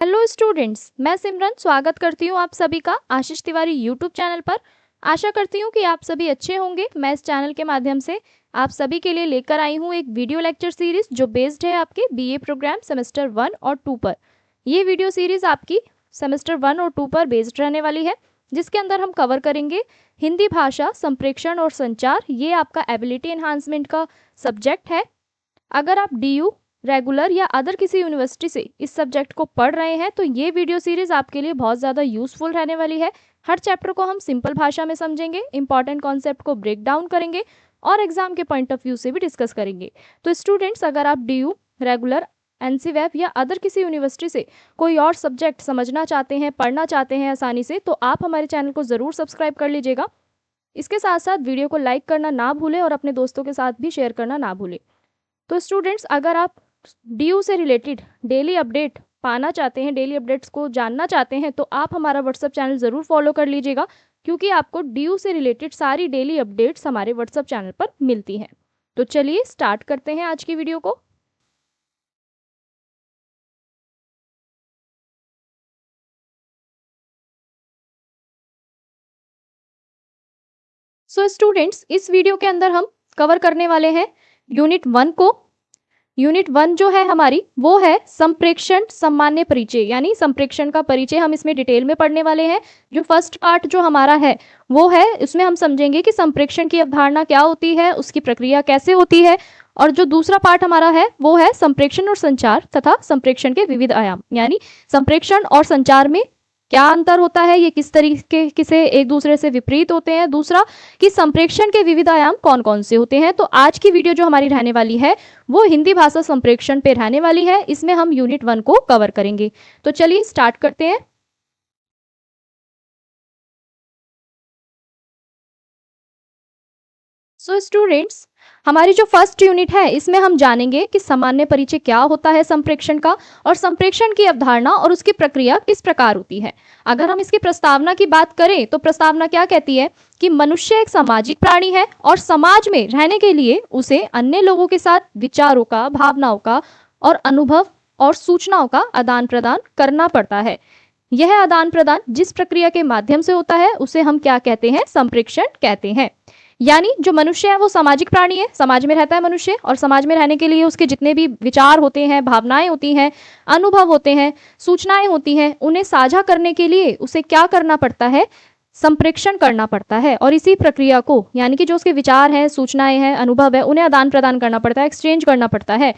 Hello students, मैं सिमरन स्वागत करती हूँ आप सभी का आशीष तिवारी यूट्यूब चैनल पर। आशा करती हूँ कि आप सभी अच्छे होंगे। मैं इस चैनल के माध्यम से आप सभी के लिए लेकर आई हूँ एक वीडियो लेक्चर सीरीज जो बेस्ड है आपके बीए प्रोग्राम सेमेस्टर 1 और 2 पर। ये वीडियो सीरीज आपकी सेमेस्टर 1 और 2 पर बेस्ड रहने वाली है, जिसके अंदर हम कवर करेंगे हिंदी भाषा, संप्रेषण और संचार। ये आपका एबिलिटी एनहांसमेंट का सब्जेक्ट है। अगर आप DU रेगुलर या अदर किसी यूनिवर्सिटी से इस सब्जेक्ट को पढ़ रहे हैं तो ये वीडियो सीरीज आपके लिए बहुत ज़्यादा यूजफुल रहने वाली है। हर चैप्टर को हम सिंपल भाषा में समझेंगे, इंपॉर्टेंट कॉन्सेप्ट को ब्रेक डाउन करेंगे और एग्जाम के पॉइंट ऑफ व्यू से भी डिस्कस करेंगे। तो स्टूडेंट्स, अगर आप DU रेगुलर, NC-वेब या अदर किसी यूनिवर्सिटी से कोई और सब्जेक्ट समझना चाहते हैं, पढ़ना चाहते हैं आसानी से, तो आप हमारे चैनल को ज़रूर सब्सक्राइब कर लीजिएगा। इसके साथ साथ वीडियो को लाइक करना ना भूलें और अपने दोस्तों के साथ भी शेयर करना ना भूलें। तो स्टूडेंट्स, अगर आप DU से रिलेटेड डेली अपडेट पाना चाहते हैं, डेली अपडेट्स को जानना चाहते हैं, तो आप हमारा व्हाट्सअप चैनल ज़रूर फॉलो कर लीजिएगा, क्योंकि आपको DU से रिलेटेड सारी डेली अपडेट्स हमारे व्हाट्सअप चैनल पर मिलती हैं। तो चलिए स्टार्ट करते हैं आज की वीडियो को। सो स्टूडेंट्स, इस वीडियो के अंदर हम कवर करने वाले हैं यूनिट 1 को। यूनिट 1 जो है हमारी, वो है संप्रेक्षण सामान्य परिचय, यानी संप्रेक्षण का परिचय हम इसमें डिटेल में पढ़ने वाले हैं। जो फर्स्ट पार्ट जो हमारा है वो है, इसमें हम समझेंगे कि संप्रेक्षण की अवधारणा क्या होती है, उसकी प्रक्रिया कैसे होती है। और जो दूसरा पार्ट हमारा है वो है संप्रेक्षण और संचार तथा संप्रेक्षण के विविध आयाम, यानी संप्रेक्षण और संचार में क्या अंतर होता है, ये किस तरीके से एक दूसरे से विपरीत होते हैं। दूसरा कि संप्रेक्षण के विविध आयाम कौन कौन से होते हैं। तो आज की वीडियो जो हमारी रहने वाली है वो हिंदी भाषा संप्रेक्षण पे रहने वाली है। इसमें हम यूनिट 1 को कवर करेंगे। तो चलिए स्टार्ट करते हैं। सो स्टूडेंट्स, हमारी जो फर्स्ट यूनिट है इसमें हम जानेंगे कि सामान्य परिचय क्या होता है संप्रेक्षण का, और संप्रेक्षण की अवधारणा और उसकी प्रक्रिया किस प्रकार होती है। अगर हम इसकी प्रस्तावना की बात करें तो प्रस्तावना क्या कहती है कि मनुष्य एक सामाजिक प्राणी है और समाज में रहने के लिए उसे अन्य लोगों के साथ विचारों का, भावनाओं का और अनुभव और सूचनाओं का आदान प्रदान करना पड़ता है। यह आदान प्रदान जिस प्रक्रिया के माध्यम से होता है उसे हम क्या कहते हैं, संप्रेक्षण कहते हैं। यानी जो मनुष्य है वो सामाजिक प्राणी है, समाज में रहता है मनुष्य, और समाज में रहने के लिए उसके जितने भी विचार होते हैं, भावनाएं होती हैं, अनुभव होते हैं, सूचनाएं होती हैं, उन्हें साझा करने के लिए उसे क्या करना पड़ता है, संप्रेक्षण करना पड़ता है। और इसी प्रक्रिया को, यानी कि जो उसके विचार हैं, सूचनाएं हैं, अनुभव है, उन्हें आदान प्रदान करना पड़ता है, एक्सचेंज करना पड़ता है।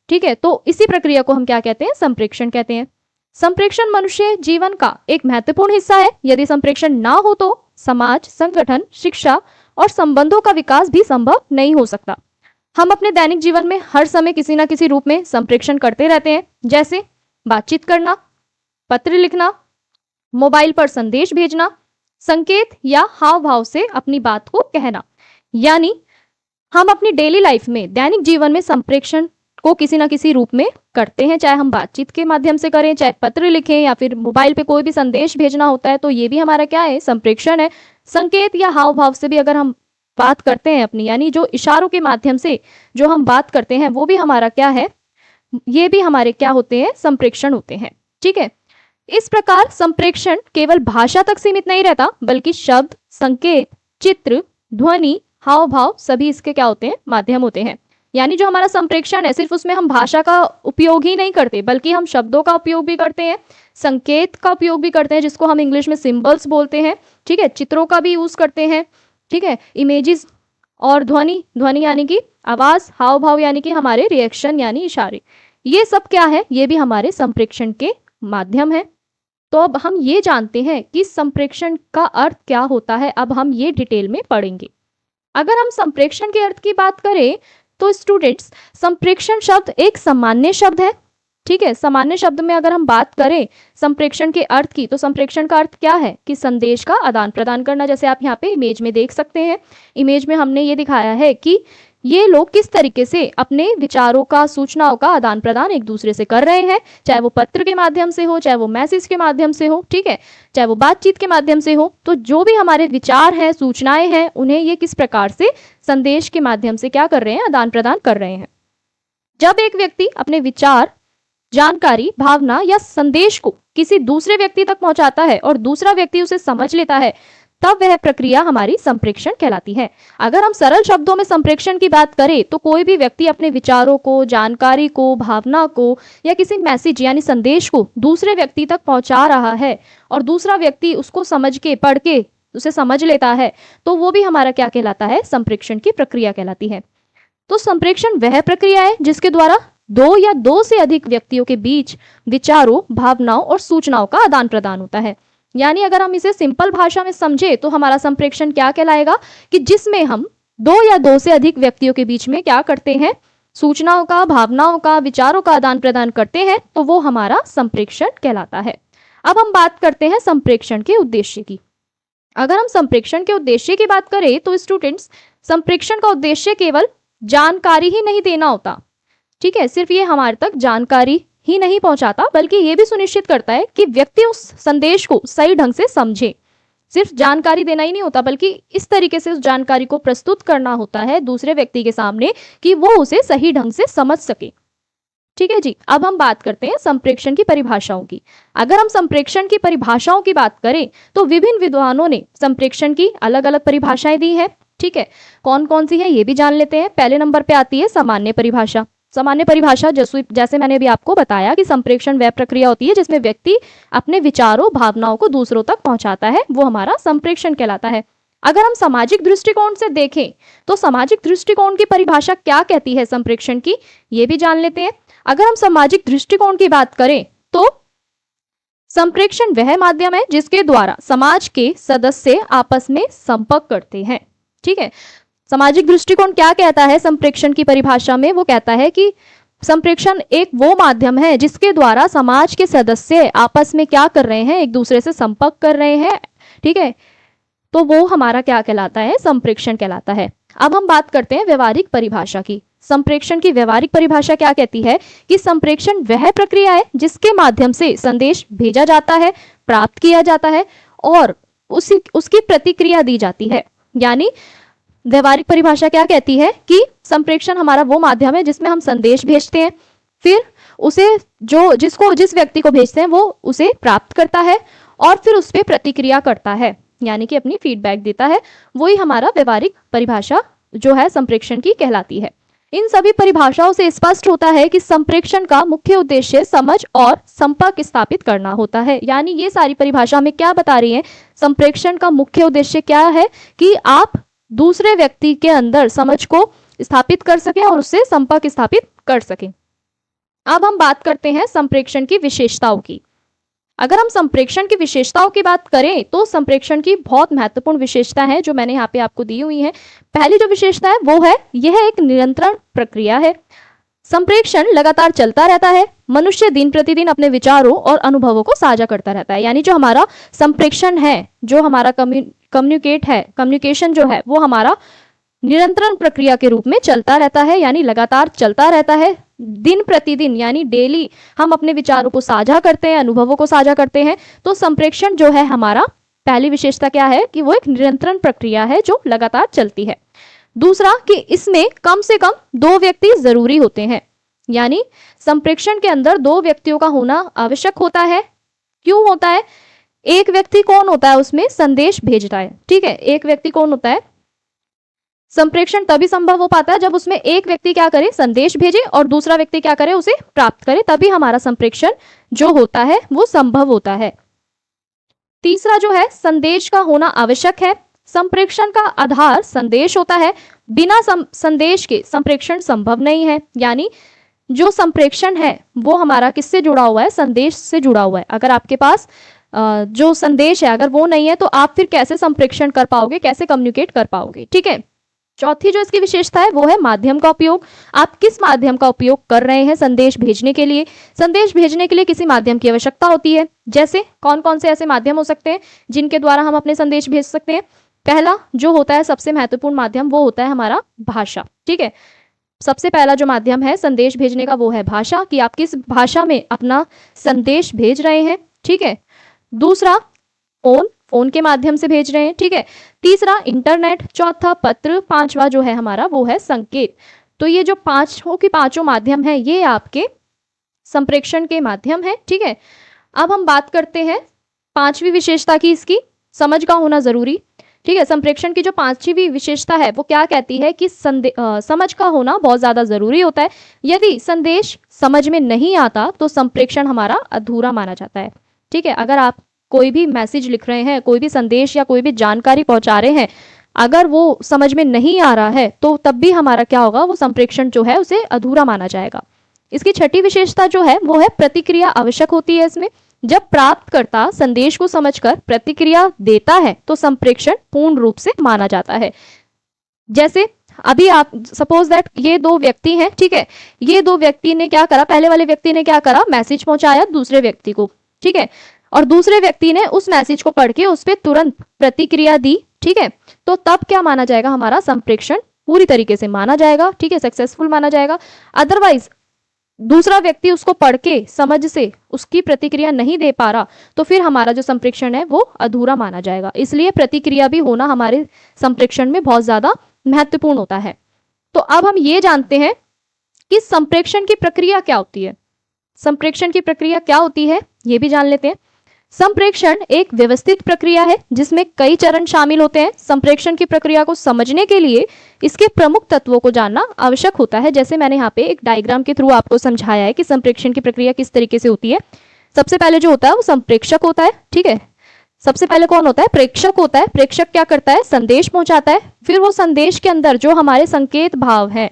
ठीक है, तो इसी प्रक्रिया को हम क्या कहते हैं, संप्रेक्षण कहते हैं। संप्रेक्षण मनुष्य जीवन का एक महत्वपूर्ण हिस्सा है। यदि संप्रेक्षण ना हो तो समाज, संगठन, शिक्षा और संबंधों का विकास भी संभव नहीं हो सकता। हम अपने दैनिक जीवन में हर समय किसी न किसी रूप में संप्रेक्षण करते रहते हैं, जैसे बातचीत करना, पत्र लिखना, मोबाइल पर संदेश भेजना, संकेत या हाव भाव से अपनी बात को कहना। यानी हम अपनी डेली लाइफ में, दैनिक जीवन में संप्रेक्षण को किसी न किसी रूप में करते हैं, चाहे हम बातचीत के माध्यम से करें, चाहे पत्र लिखें, या फिर मोबाइल पे कोई भी संदेश भेजना होता है, तो ये भी हमारा क्या है, संप्रेक्षण है। संकेत या हाव भाव से भी अगर हम बात करते हैं अपनी, यानी जो इशारों के माध्यम से जो हम बात करते हैं वो भी हमारा क्या है, ये भी हमारे क्या होते हैं, संप्रेक्षण होते हैं। ठीक है, इस प्रकार संप्रेक्षण केवल भाषा तक सीमित नहीं रहता, बल्कि शब्द, संकेत, चित्र, ध्वनि, हाव भाव सभी इसके क्या होते हैं, माध्यम होते हैं। यानी जो हमारा संप्रेक्षण है, सिर्फ उसमें हम भाषा का उपयोग ही नहीं करते, बल्कि हम शब्दों का उपयोग भी करते हैं, संकेत का उपयोग भी करते हैं, जिसको हम इंग्लिश में सिंबल्स बोलते हैं। ठीक है, चित्रों का भी यूज करते हैं। ठीक है, इमेजेस, और ध्वनि, ध्वनि यानी कि आवाज, हाव भाव यानी कि हमारे रिएक्शन यानी इशारे, ये सब क्या है, ये भी हमारे संप्रेक्षण के माध्यम है। तो अब हम ये जानते हैं कि संप्रेक्षण का अर्थ क्या होता है। अब हम ये डिटेल में पढ़ेंगे। अगर हम संप्रेक्षण के अर्थ की बात करें तो स्टूडेंट्स, संप्रेक्षण शब्द एक सामान्य शब्द है। ठीक है, सामान्य शब्द में अगर हम बात करें संप्रेक्षण के अर्थ की, तो संप्रेक्षण का अर्थ क्या है कि संदेश का आदान प्रदान करना। जैसे आप यहाँ पे इमेज में देख सकते हैं, इमेज में हमने ये दिखाया है कि ये लोग किस तरीके से अपने विचारों का, सूचनाओं का आदान प्रदान एक दूसरे से कर रहे हैं, चाहे वो पत्र के माध्यम से हो, चाहे वो मैसेज के माध्यम से हो, ठीक है, चाहे वो बातचीत के माध्यम से हो। तो जो भी हमारे विचार हैं, सूचनाएं हैं, उन्हें ये किस प्रकार से संदेश के माध्यम से क्या कर रहे हैं, आदान प्रदान कर रहे हैं। जब एक व्यक्ति अपने विचार जानकारी, भावना या संदेश को किसी दूसरे व्यक्ति तक पहुंचाता है और दूसरा व्यक्ति उसे समझ लेता है, तब वह प्रक्रिया हमारी संप्रेषण कहलाती है। अगर हम सरल शब्दों में संप्रेषण की बात करें तो कोई भी व्यक्ति अपने विचारों को, जानकारी को, भावना को या किसी मैसेज यानी संदेश को दूसरे व्यक्ति तक पहुंचा रहा है और दूसरा व्यक्ति उसको समझ के, पढ़ के उसे समझ लेता है, तो वो भी हमारा क्या कहलाता है? संप्रेषण की प्रक्रिया कहलाती है। तो संप्रेषण वह प्रक्रिया है जिसके द्वारा दो या दो से अधिक व्यक्तियों के बीच विचारों, भावनाओं और सूचनाओं का आदान प्रदान होता है। यानी अगर हम इसे सिंपल भाषा में समझे तो हमारा संप्रेषण क्या कहलाएगा कि जिसमें हम दो या दो से अधिक व्यक्तियों के बीच में क्या करते हैं? सूचनाओं का, भावनाओं का, विचारों का आदान प्रदान करते हैं, तो वो हमारा संप्रेषण कहलाता है। अब हम बात करते हैं संप्रेषण के उद्देश्य की। अगर हम संप्रेषण के उद्देश्य की बात करें तो स्टूडेंट्स, संप्रेषण का उद्देश्य केवल जानकारी ही नहीं देना होता, ठीक है। सिर्फ ये हमारे तक जानकारी ही नहीं पहुंचाता, बल्कि ये भी सुनिश्चित करता है कि व्यक्ति उस संदेश को सही ढंग से समझे। सिर्फ जानकारी देना ही नहीं होता, बल्कि इस तरीके से उस जानकारी को प्रस्तुत करना होता है दूसरे व्यक्ति के सामने कि वो उसे सही ढंग से समझ सके, ठीक है जी। अब हम बात करते हैं संप्रेषण की परिभाषाओं की। अगर हम संप्रेषण की परिभाषाओं की बात करें तो विभिन्न विद्वानों ने संप्रेषण की अलग अलग परिभाषाएं दी है, ठीक है। कौन कौन सी है ये भी जान लेते हैं। पहले नंबर पे आती है सामान्य परिभाषा। सामान्य परिभाषा जैसे मैंने अभी आपको बताया कि संप्रेषण वह प्रक्रिया होती है जिसमें व्यक्ति अपने विचारों, भावनाओं को दूसरों तक पहुंचाता है, वो हमारा संप्रेषण कहलाता है। अगर हम सामाजिक दृष्टिकोण से देखें तो सामाजिक दृष्टिकोण की परिभाषा क्या कहती है संप्रेषण की, ये भी जान लेते हैं। अगर हम सामाजिक दृष्टिकोण की बात करें तो संप्रेषण वह माध्यम है जिसके द्वारा समाज के सदस्य आपस में संपर्क करते हैं, ठीक है। सामाजिक दृष्टिकोण क्या कहता है संप्रेषण की परिभाषा में? वो कहता है कि संप्रेषण एक वो माध्यम है जिसके द्वारा समाज के सदस्य आपस में क्या कर रहे हैं? एक दूसरे से संपर्क कर रहे हैं, ठीक है। तो वो हमारा क्या कहलाता है? संप्रेषण कहलाता है। अब हम बात करते हैं व्यवहारिक परिभाषा की। संप्रेषण की व्यवहारिक परिभाषा क्या कहती है कि संप्रेषण वह प्रक्रिया है जिसके माध्यम से संदेश भेजा जाता है, प्राप्त किया जाता है और उसकी प्रतिक्रिया दी जाती है। यानी व्यवहारिक परिभाषा क्या कहती है कि संप्रेषण हमारा वो माध्यम है जिसमें हम संदेश भेजते हैं, फिर उसे जिस व्यक्ति को भेजते हैं वो उसे प्राप्त करता है और फिर उस पर प्रतिक्रिया करता है, यानी कि अपनी फीडबैक देता है। वही हमारा व्यवहारिक परिभाषा जो है संप्रेषण की कहलाती है। इन सभी परिभाषाओं से स्पष्ट होता है कि संप्रेषण का मुख्य उद्देश्य समझ और संपर्क स्थापित करना होता है। यानी ये सारी परिभाषा में क्या बता रही है? संप्रेषण का मुख्य उद्देश्य क्या है कि आप दूसरे व्यक्ति के अंदर समझ को स्थापित कर सकें और उससे संपर्क स्थापित कर सकें। अब हम बात करते हैं संप्रेषण की विशेषताओं की। अगर हम संप्रेषण की विशेषताओं की बात करें तो संप्रेषण की बहुत महत्वपूर्ण विशेषता है जो मैंने यहाँ पे आपको दी हुई है। पहली जो विशेषता है वो है यह एक निरंतर प्रक्रिया है। संप्रेषण लगातार चलता रहता है। मनुष्य दिन प्रतिदिन अपने विचारों और अनुभवों को साझा करता रहता है। यानी जो हमारा संप्रेषण है, जो हमारा कम्युनिकेशन जो है वो हमारा निरंतर प्रक्रिया के रूप में चलता रहता है, यानी लगातार चलता रहता है। दिन प्रतिदिन यानी डेली हम अपने विचारों को साझा करते हैं, अनुभवों को साझा करते हैं। तो संप्रेषण जो है हमारा पहली विशेषता क्या है कि वो एक निरंतर प्रक्रिया है जो लगातार चलती है। दूसरा कि इसमें कम से कम दो व्यक्ति जरूरी होते हैं, यानी संप्रेषण के अंदर दो व्यक्तियों का होना आवश्यक होता है। क्यों होता है? एक व्यक्ति कौन होता है उसमें? संदेश भेजता है, ठीक है। एक व्यक्ति कौन होता है? संप्रेषण तभी संभव हो पाता है जब उसमें एक व्यक्ति क्या करे? संदेश भेजे और दूसरा व्यक्ति क्या करे? उसे प्राप्त करे, तभी हमारा संप्रेषण जो होता है वो संभव होता है। तीसरा जो है संदेश का होना आवश्यक है। संप्रेषण का आधार संदेश होता है। बिना संदेश के संप्रेषण संभव नहीं है। यानी जो संप्रेषण है वो हमारा किससे जुड़ा हुआ है? संदेश से जुड़ा हुआ है। अगर आपके पास जो संदेश है अगर वो नहीं है तो आप फिर कैसे संप्रेषण कर पाओगे, कैसे कम्युनिकेट कर पाओगे, ठीक है। चौथी जो इसकी विशेषता है वो है माध्यम का उपयोग। आप किस माध्यम का उपयोग कर रहे हैं संदेश भेजने के लिए? संदेश भेजने के लिए किसी माध्यम की आवश्यकता होती है। जैसे कौन कौन से ऐसे माध्यम हो सकते हैं जिनके द्वारा हम अपने संदेश भेज सकते हैं? पहला जो होता है सबसे महत्वपूर्ण माध्यम वो होता है हमारा भाषा, ठीक है। सबसे पहला जो माध्यम है संदेश भेजने का वो है भाषा, कि आप किस भाषा में अपना संदेश भेज रहे हैं, ठीक है। दूसरा फोन के माध्यम से भेज रहे हैं, ठीक है। तीसरा इंटरनेट, चौथा पत्र, पांचवा जो है हमारा वो है संकेत। तो ये जो पांचों माध्यम है ये आपके संप्रेक्षण के माध्यम है। ठीक है, अब हम बात करते हैं पांचवी विशेषता की, इसकी समझ का होना जरूरी। ठीक है, संप्रेक्षण की जो पांचवी विशेषता है वो क्या कहती है कि समझ का होना बहुत ज्यादा जरूरी होता है। यदि संदेश समझ में नहीं आता तो संप्रेक्षण हमारा अधूरा माना जाता है। ठीक है, अगर आप कोई भी मैसेज लिख रहे हैं, कोई भी संदेश या कोई भी जानकारी पहुंचा रहे हैं, अगर वो समझ में नहीं आ रहा है तो तब भी हमारा क्या होगा, वो संप्रेक्षण जो है उसे अधूरा माना जाएगा। इसकी छठी विशेषता जो है वो है प्रतिक्रिया आवश्यक होती है इसमें। जब प्राप्तकर्ता संदेश को समझकर प्रतिक्रिया देता है तो संप्रेक्षण पूर्ण रूप से माना जाता है। जैसे अभी आप सपोज दैट ये दो व्यक्ति हैं, ठीक है, ये दो व्यक्ति ने क्या करा, पहले वाले व्यक्ति ने क्या करा, मैसेज पहुंचाया दूसरे व्यक्ति को, ठीक है, और दूसरे व्यक्ति ने उस मैसेज को पढ़ के उस पर तुरंत प्रतिक्रिया दी। ठीक है, तो तब क्या माना जाएगा, हमारा संप्रेक्षण पूरी तरीके से माना जाएगा। ठीक है, सक्सेसफुल माना जाएगा। अदरवाइज दूसरा व्यक्ति उसको पढ़ के समझ से उसकी प्रतिक्रिया नहीं दे पा रहा तो फिर हमारा जो संप्रेक्षण है वो अधूरा माना जाएगा। इसलिए प्रतिक्रिया भी होना हमारे संप्रेक्षण में बहुत ज्यादा महत्वपूर्ण होता है। तो अब हम ये जानते हैं कि संप्रेक्षण की प्रक्रिया क्या होती है। संप्रेक्षण की प्रक्रिया क्या होती है ये भी जान लेते हैं। संप्रेक्षण एक व्यवस्थित प्रक्रिया है जिसमें कई चरण शामिल होते हैं। संप्रेक्षण की प्रक्रिया को समझने के लिए इसके प्रमुख तत्वों को जानना आवश्यक होता है। जैसे मैंने यहाँ पे एक डायग्राम के थ्रू आपको समझाया है कि संप्रेक्षण की प्रक्रिया किस तरीके से होती है। सबसे पहले जो होता है वो संप्रेक्षक होता है। ठीक है, सबसे पहले कौन होता है, प्रेक्षक होता है। प्रेक्षक क्या करता है, संदेश पहुंचाता है। फिर वो संदेश के अंदर जो हमारे संकेत भाव है,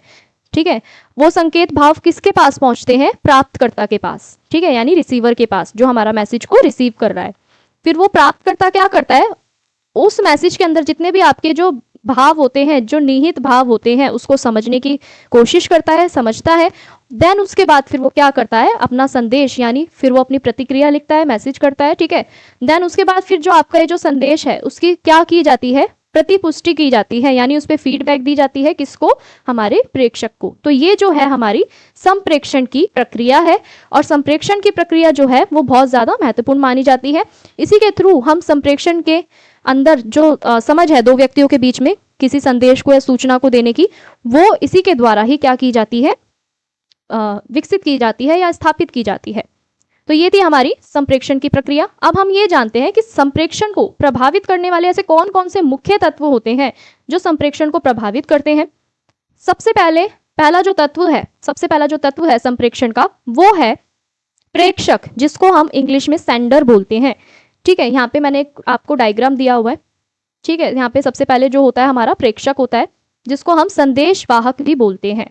ठीक है, वो संकेत भाव किसके पास पहुंचते हैं, प्राप्तकर्ता के पास। ठीक है, यानी रिसीवर के पास, जो हमारा मैसेज को रिसीव कर रहा है। फिर वो प्राप्तकर्ता क्या करता है, उस मैसेज के अंदर जितने भी आपके जो भाव होते हैं, जो निहित भाव होते हैं, उसको समझने की कोशिश करता है, समझता है। देन उसके बाद फिर वो क्या करता है, अपना संदेश यानी फिर वो अपनी प्रतिक्रिया लिखता है, मैसेज करता है। ठीक है, देन उसके बाद फिर जो आपका ये जो संदेश है उसकी क्या की जाती है, प्रतिपुष्टि की जाती है, यानी उस पर फीडबैक दी जाती है। किसको, हमारे प्रेक्षक को। तो ये जो है हमारी संप्रेक्षण की प्रक्रिया है और संप्रेक्षण की प्रक्रिया जो है वो बहुत ज्यादा महत्वपूर्ण मानी जाती है। इसी के थ्रू हम संप्रेक्षण के अंदर जो समझ है दो व्यक्तियों के बीच में किसी संदेश को या सूचना को देने की, वो इसी के द्वारा ही क्या की जाती है, विकसित की जाती है या स्थापित की जाती है। तो ये थी हमारी संप्रेक्षण की प्रक्रिया। अब हम ये जानते हैं कि संप्रेक्षण को प्रभावित करने वाले ऐसे कौन कौन से मुख्य तत्व होते हैं जो संप्रेक्षण को प्रभावित करते हैं। सबसे पहले पहला जो तत्व है संप्रेक्षण का, वो है प्रेक्षक, जिसको हम इंग्लिश में सेंडर बोलते हैं। ठीक है, यहाँ पे मैंने आपको डायग्राम दिया हुआ है। ठीक है, यहाँ पे सबसे पहले जो होता है हमारा प्रेक्षक होता है, जिसको हम संदेश वाहक भी बोलते हैं।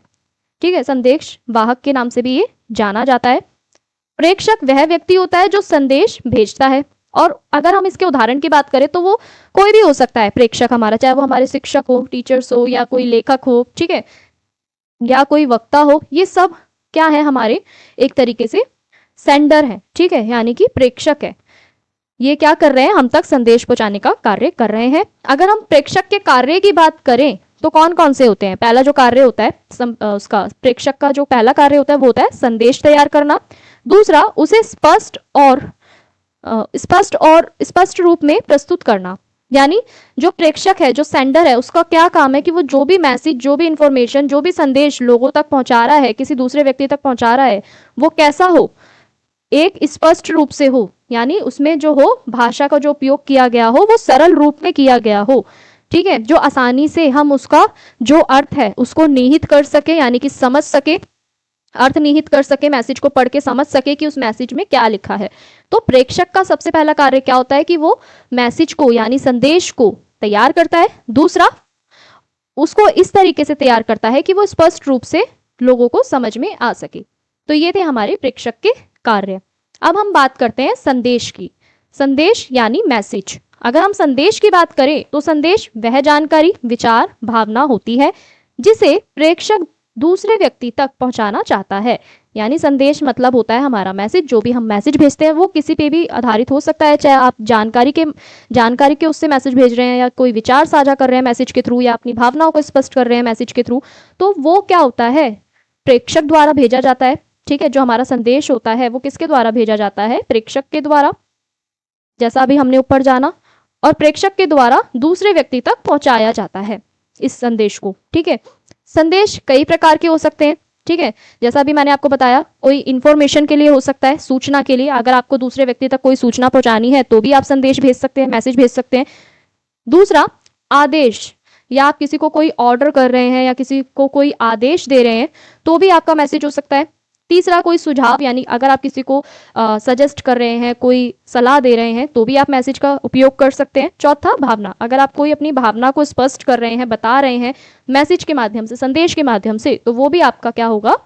ठीक है, संदेश वाहक के नाम से भी ये जाना जाता है। प्रेक्षक वह व्यक्ति होता है जो संदेश भेजता है, और अगर हम इसके उदाहरण की बात करें तो वो कोई भी हो सकता है प्रेक्षक हमारा, चाहे वो हमारे शिक्षक हो, टीचर्स हो, या कोई लेखक हो, ठीक है, या कोई वक्ता हो। ये सब क्या है, हमारे एक तरीके से सेंडर है। ठीक है, यानी कि प्रेक्षक है। ये क्या कर रहे हैं, हम तक संदेश पहुंचाने का कार्य कर रहे हैं। अगर हम प्रेक्षक के कार्य की बात करें तो कौन कौन से होते हैं। पहला जो कार्य होता है उसका प्रेक्षक का जो पहला कार्य होता है वो होता है संदेश तैयार करना। दूसरा, उसे स्पष्ट रूप में प्रस्तुत करना। यानी जो प्रेक्षक है, जो सेंडर है, उसका क्या काम है कि वो जो भी मैसेज, जो भी इंफॉर्मेशन, जो भी संदेश लोगों तक पहुंचा रहा है, किसी दूसरे व्यक्ति तक पहुंचा रहा है, वो कैसा हो, एक स्पष्ट रूप से हो, यानी उसमें जो हो भाषा का जो उपयोग किया गया हो वो सरल रूप में किया गया हो। ठीक है, जो आसानी से हम उसका जो अर्थ है उसको निहित कर सके, यानी कि समझ सके, अर्थ निहित कर सके, मैसेज को पढ़ के समझ सके कि उस मैसेज में क्या लिखा है। तो प्रेक्षक का सबसे पहला कार्य क्या होता है कि वो मैसेज को यानी संदेश को तैयार करता है। दूसरा, उसको इस तरीके से तैयार करता है कि वो स्पष्ट रूप से लोगों को समझ में आ सके। तो ये थे हमारे प्रेक्षक के कार्य। अब हम बात करते हैं संदेश की। संदेश यानी मैसेज। अगर हम संदेश की बात करें तो संदेश वह जानकारी, विचार, भावना होती है जिसे प्रेक्षक दूसरे व्यक्ति तक पहुंचाना चाहता है। यानी संदेश मतलब होता है हमारा मैसेज। जो भी हम मैसेज भेजते हैं वो किसी पे भी आधारित हो सकता है, चाहे आप जानकारी के उससे मैसेज भेज रहे हैं, या कोई विचार साझा कर रहे हैं मैसेज के थ्रू, या अपनी भावनाओं को स्पष्ट कर रहे हैं मैसेज के थ्रू, तो वो क्या होता है, प्रेक्षक द्वारा भेजा जाता है। ठीक है, जो हमारा संदेश होता है वो किसके द्वारा भेजा जाता है, प्रेक्षक के द्वारा, जैसा अभी हमने ऊपर जाना, और प्रेक्षक के द्वारा दूसरे व्यक्ति तक पहुंचाया जाता है इस संदेश को। ठीक है, संदेश कई प्रकार के हो सकते हैं। ठीक है। जैसा अभी मैंने आपको बताया, कोई इंफॉर्मेशन के लिए हो सकता है, सूचना के लिए, अगर आपको दूसरे व्यक्ति तक कोई सूचना पहुंचानी है तो भी आप संदेश भेज सकते हैं, मैसेज भेज सकते हैं। दूसरा, आदेश, या आप किसी को कोई ऑर्डर कर रहे हैं या किसी को कोई आदेश दे रहे हैं तो भी आपका मैसेज हो सकता है। तीसरा, कोई सुझाव, यानी अगर आप किसी को सजेस्ट कर रहे हैं, कोई सलाह दे रहे हैं तो भी आप मैसेज का उपयोग कर सकते हैं। चौथा, भावना, अगर आप कोई अपनी भावना को स्पष्ट कर रहे हैं, बता रहे हैं मैसेज के माध्यम से, संदेश के माध्यम से, तो वो भी आपका क्या होगा,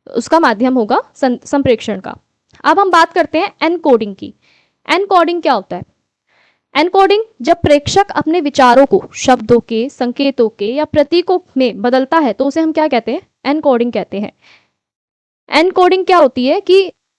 उसका माध्यम होगा संप्रेषण का। अब हम बात करते हैं एनकोडिंग की। एनकोडिंग क्या होता है? एनकोडिंग, जब प्रेषक अपने विचारों को शब्दों के, संकेतों के या प्रतीकों में बदलता है तो उसे हम क्या कहते हैं? एनकोडिंग कहते हैं। एनकोडिंग क्या होती है कि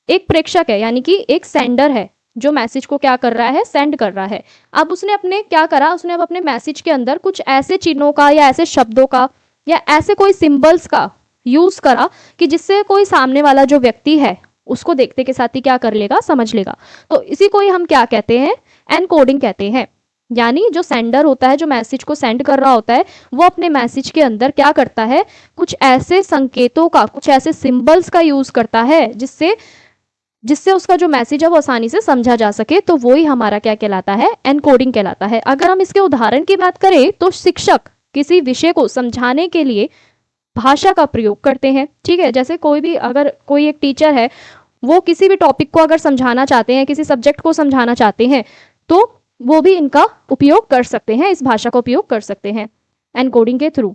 एक प्रेषक है, यानी कि एक सेंडर है जो मैसेज को क्या कर रहा है, सेंड कर रहा है। अब उसने अपने क्या करा, उसने अब अपने मैसेज के अंदर कुछ ऐसे चिन्हों का या ऐसे शब्दों का या ऐसे कोई सिंबल्स का यूज करा कि जिससे कोई सामने वाला जो व्यक्ति है उसको देखते के साथ ही क्या कर लेगा, समझ लेगा। तो इसी को ही हम क्या कहते हैं? एनकोडिंग कहते हैं। यानी जो सेंडर होता है, जो मैसेज को सेंड कर रहा होता है, वो अपने मैसेज के अंदर क्या करता है, कुछ ऐसे संकेतों का, कुछ ऐसे सिंबल्स का यूज करता है जिससे उसका जो मैसेज है वो आसानी से समझा जा सके। तो वो ही हमारा क्या कहलाता है? एनकोडिंग कहलाता है। अगर हम इसके उदाहरण की बात करें तो शिक्षक किसी विषय को समझाने के लिए भाषा का प्रयोग करते हैं। ठीक है, जैसे कोई भी, अगर कोई एक टीचर है, वो किसी भी टॉपिक को अगर समझाना चाहते हैं, किसी सब्जेक्ट को समझाना चाहते हैं, तो वो भी इनका उपयोग कर सकते हैं, इस भाषा का उपयोग कर सकते हैं एनकोडिंग के थ्रू।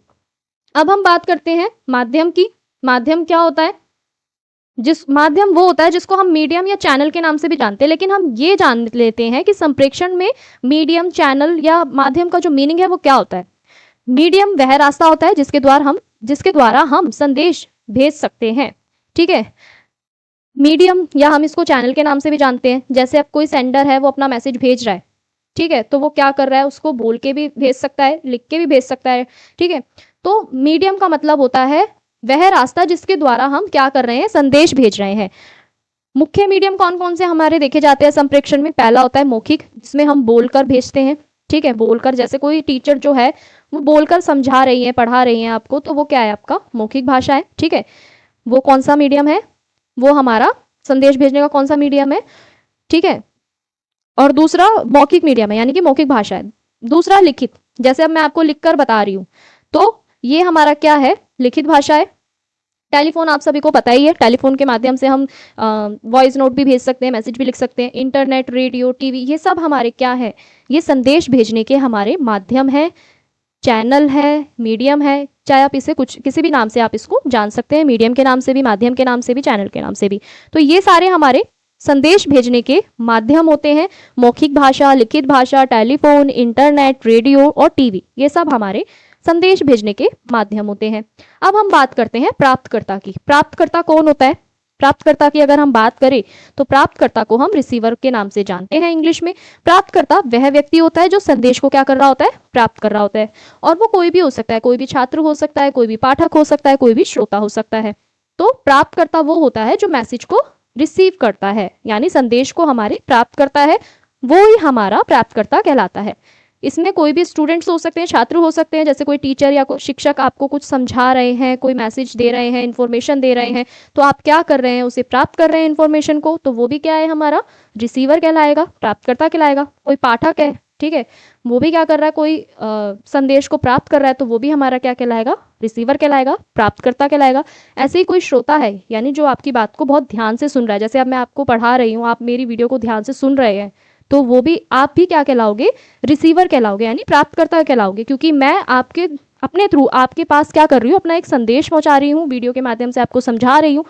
अब हम बात करते हैं माध्यम की। माध्यम क्या होता है? माध्यम वो होता है जिसको हम मीडियम या चैनल के नाम से भी जानते हैं, लेकिन हम ये जान लेते हैं कि संप्रेषण में मीडियम, चैनल या माध्यम का जो मीनिंग है वो क्या होता है। मीडियम वह रास्ता होता है जिसके द्वारा हम संदेश भेज सकते हैं। ठीक है, मीडियम, या हम इसको चैनल के नाम से भी जानते हैं। जैसे अब कोई सेंडर है, वो अपना मैसेज भेज रहा है, ठीक है, तो वो क्या कर रहा है, उसको बोल के भी भेज सकता है, लिख के भी भेज सकता है। ठीक है, तो मीडियम का मतलब होता है वह रास्ता जिसके द्वारा हम क्या कर रहे हैं, संदेश भेज रहे हैं। मुख्य मीडियम कौन कौन से हमारे देखे जाते हैं संप्रेषण में? पहला होता है मौखिक, जिसमें हम बोलकर भेजते हैं। ठीक है, बोलकर, जैसे कोई टीचर जो है वो बोलकर समझा रही है, पढ़ा रही है आपको, तो वो क्या है, आपका मौखिक भाषा है। ठीक है, वो कौन सा मीडियम है? वो हमारा संदेश भेजने का कौन सा मीडियम है? ठीक है, और दूसरा मौखिक मीडियम है, यानी कि मौखिक भाषा है। दूसरा लिखित, जैसे अब मैं आपको लिखकर बता रही हूँ, तो ये हमारा क्या है, लिखित भाषा है। टेलीफोन आप सभी को पता ही है, टेलीफोन के माध्यम से हम वॉइस नोट भी भेज सकते हैं, मैसेज भी लिख सकते हैं। इंटरनेट, रेडियो, टीवी, ये सब हमारे क्या है, ये संदेश भेजने के हमारे माध्यम है, चैनल है, मीडियम है। चाहे आप इसे कुछ किसी भी नाम से आप इसको जान सकते हैं, मीडियम के नाम से भी, माध्यम के नाम से भी, चैनल के नाम से भी। तो ये सारे हमारे संदेश भेजने के माध्यम होते हैं। मौखिक भाषा, लिखित भाषा, टेलीफोन, इंटरनेट, रेडियो और टीवी, ये सब हमारे संदेश भेजने के माध्यम होते हैं। अब हम बात करते हैं प्राप्तकर्ता की। प्राप्तकर्ता कौन होता है? प्राप्तकर्ता की अगर हम बात करें तो प्राप्तकर्ता को हम रिसीवर के नाम से जानते हैं इंग्लिश में। प्राप्तकर्ता वह व्यक्ति होता है जो संदेश को क्या कर रहा होता है, प्राप्त कर रहा होता है। और वो कोई भी हो सकता है, कोई भी छात्र हो सकता है, कोई भी पाठक हो सकता है, कोई भी श्रोता हो सकता है। तो प्राप्तकर्ता वो होता है जो मैसेज को रिसीव करता है, यानी संदेश को हमारे प्राप्त करता है, वो ही हमारा प्राप्तकर्ता कहलाता है। इसमें कोई भी स्टूडेंट्स हो सकते हैं, छात्र हो सकते हैं, जैसे कोई टीचर या कोई शिक्षक आपको कुछ समझा रहे हैं, कोई मैसेज दे रहे हैं, इन्फॉर्मेशन दे रहे हैं, तो आप क्या कर रहे हैं, उसे प्राप्त कर रहे हैं इन्फॉर्मेशन को, तो वो भी क्या है, हमारा रिसीवर कहलाएगा, प्राप्तकर्ता कहलाएगा। कोई पाठक है, ठीक है, वो भी क्या कर रहा है, कोई संदेश को प्राप्त कर रहा है, तो वो भी हमारा क्या कहलाएगा, रिसीवर कहलाएगा, प्राप्तकर्ता कहलाएगा। ऐसे ही कोई श्रोता है, यानी जो आपकी बात को बहुत ध्यान से सुन रहा है, जैसे अब मैं आपको पढ़ा रही हूँ, आप मेरी वीडियो को ध्यान से सुन रहे हैं, तो वो भी, आप भी क्या कहलाओगे, रिसीवर कहलाओगे, यानी प्राप्तकर्ता कहलाओगे, क्योंकि मैं आपके अपने थ्रू आपके पास क्या कर रही हूँ, अपना एक संदेश पहुंचा रही हूँ, वीडियो के माध्यम से आपको समझा रही हूँ।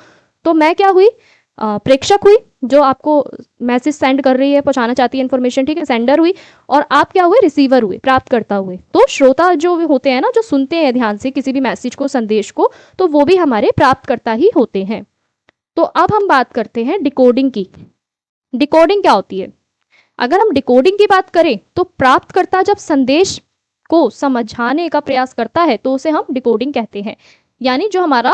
तो मैं क्या हुई, प्रेषक हुई, जो आपको मैसेज सेंड कर रही है, पहुंचाना चाहती है इन्फॉर्मेशन, ठीक है, सेंडर हुई, और आप क्या हुए, रिसीवर हुए, प्राप्तकर्ता हुए। तो श्रोता जो होते हैं ना, जो सुनते हैं ध्यान से किसी भी मैसेज को, संदेश को, तो वो भी हमारे प्राप्तकर्ता ही होते हैं। तो अब हम बात करते हैं डिकोडिंग की। डिकोडिंग क्या होती है? अगर हम डिकोडिंग की बात करें तो प्राप्तकर्ता जब संदेश को समझाने का प्रयास करता है तो उसे हम डिकोडिंग कहते हैं। यानी जो हमारा